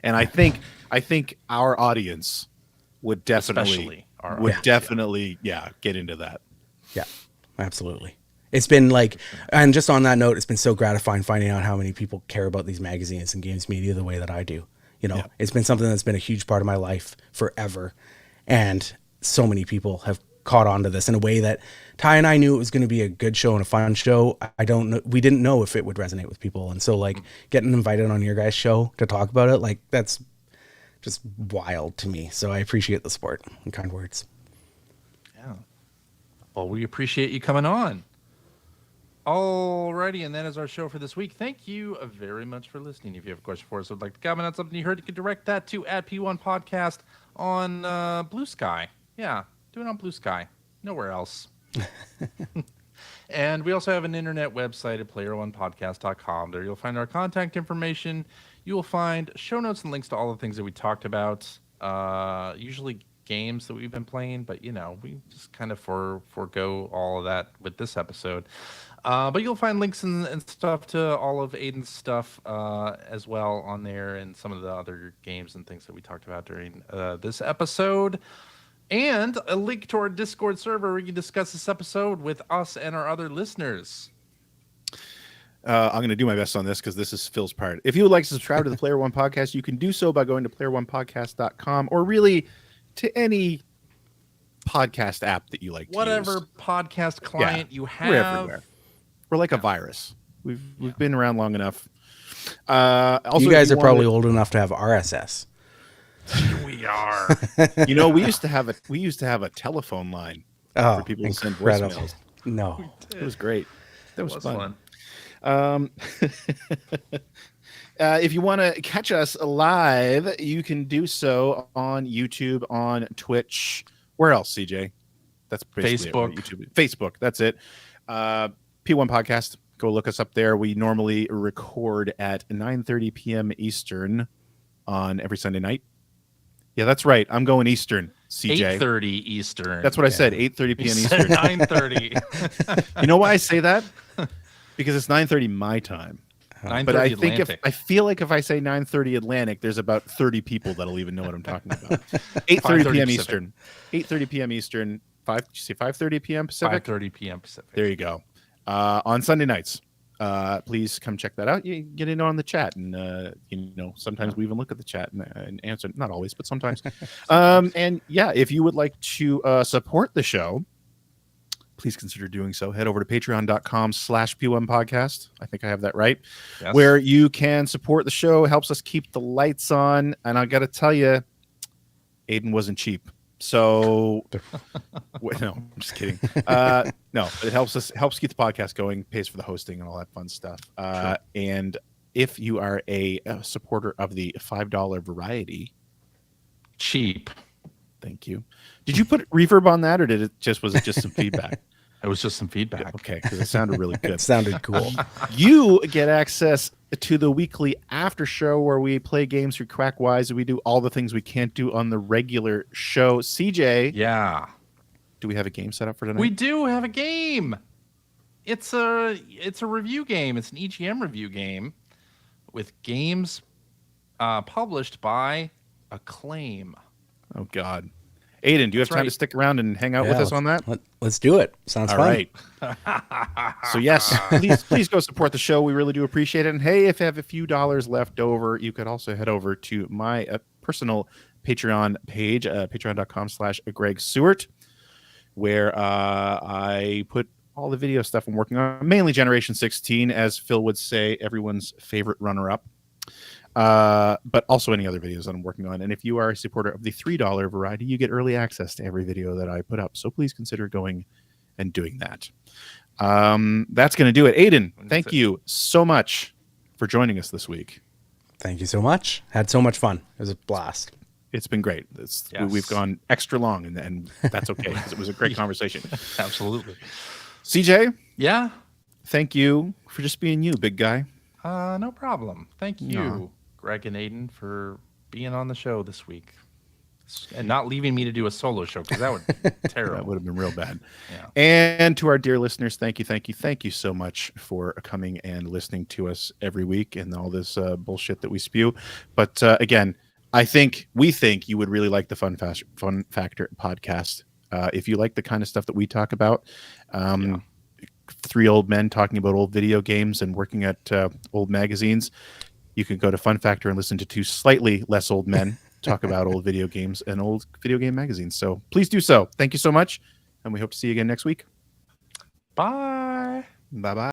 And I think our audience would definitely get into that. Yeah, absolutely. It's been like, and just on that note, it's been so gratifying finding out how many people care about these magazines and games media the way that I do. It's been something that's been a huge part of my life forever. And so many people have caught on to this in a way that Ty and I knew it was going to be a good show and a fun show. I don't know. We didn't know if it would resonate with people. And so like getting invited on your guys' show to talk about it, like that's just wild to me. So I appreciate the support and kind words. Yeah. Well, we appreciate you coming on. Alrighty, and that is our show for this week. Thank you very much for listening. If you have a question for us or would like to comment on something you heard, you can direct that to @P1 Podcast on Blue Sky. Yeah, do it on Blue Sky. Nowhere else. And we also have an internet website at player1podcast.com. There you'll find our contact information. You will find show notes and links to all the things that we talked about. Usually games that we've been playing, but we just kind of forego all of that with this episode. But you'll find links and stuff to all of Aidan's stuff as well on there, and some of the other games and things that we talked about during this episode. and a link to our Discord server where you can discuss this episode with us and our other listeners. I'm going to do my best on this because this is Phil's part. If you would like to subscribe to the Player One Podcast, you can do so by going to playeronepodcast.com or really to any podcast app that you like to Whatever use. podcast client you have. We're everywhere. We're like a virus. We've been around long enough. Also, you guys are probably old enough to have RSS. We are. You know, we used to have a telephone line for people to send voicemails. No, it was great. That was fun. If you want to catch us live, you can do so on YouTube, on Twitch. Where else, CJ? That's basically Facebook. YouTube. Facebook. That's it. P1 Podcast. Go look us up there. We normally record at 9:30 p.m. Eastern on every Sunday night. Yeah, that's right. I'm going Eastern, CJ. 8:30 Eastern. That's what I said. 8:30 p.m. Eastern. 9:30. You know why I say that? Because it's 9:30 my time. 9:30 But I Atlantic. think I feel like if I say 9:30 Atlantic, there's about 30 people that'll even know what I'm talking about. 8:30 p.m. Eastern. 8:30 p.m. Eastern. 5:30 p.m. Pacific. 5:30 p.m. Pacific. There you go. On Sunday nights. Please come check that out. You get in on the chat, and sometimes we even look at the chat and answer. Not always, but sometimes. And yeah, if you would like to support the show, please consider doing so. Head over to patreon.com/P1 Podcast. I think I have that right. Yes. Where you can support the show. It helps us keep the lights on. And I got to tell you, Aidan wasn't cheap. So, no, I'm just kidding. No, but it helps keep the podcast going, pays for the hosting and all that fun stuff. Sure. And if you are a supporter of the $5 variety, cheap. thank you. Did you put reverb on that, or was it just some feedback? It was just some feedback. Okay, because it sounded really good. It sounded cool. You get access to the weekly after show where we play games through Quackwise, and we do all the things we can't do on the regular show. CJ, Yeah. do we have a game set up for tonight? We do have a game. It's a review game. It's an EGM review game with games published by Acclaim. Oh God, Aidan, do you have time to stick around and hang out with us on that? Let's do it. Sounds all fun. Right. So yes, please go support the show. We really do appreciate it. And hey, if you have a few dollars left over, you could also head over to my personal Patreon page, patreon.com/Greg Seward, where I put all the video stuff I'm working on, mainly Generation 16, as Phil would say, everyone's favorite runner-up. But also any other videos that I'm working on. And if you are a supporter of the $3 variety, you get early access to every video that I put up. So please consider going and doing that. That's going to do it. Aidan, thank you so much for joining us this week. Thank you so much. Had so much fun. It was a blast. It's been great. We've gone extra long, and that's okay because it was a great conversation. Absolutely. CJ? Yeah? Thank you for just being you, big guy. No problem. Thank you, No. Greg and Aidan, for being on the show this week and not leaving me to do a solo show, because that would be terrible. That would have been real bad. Yeah. And to our dear listeners, thank you so much for coming and listening to us every week and all this bullshit that we spew. But again, we think you would really like the Fun Factor podcast. If you like the kind of stuff that we talk about, three old men talking about old video games and working at old magazines, you can go to Fun Factor and listen to two slightly less old men talk about old video games and old video game magazines. So please do so. Thank you so much, and we hope to see you again next week. Bye. Bye-bye.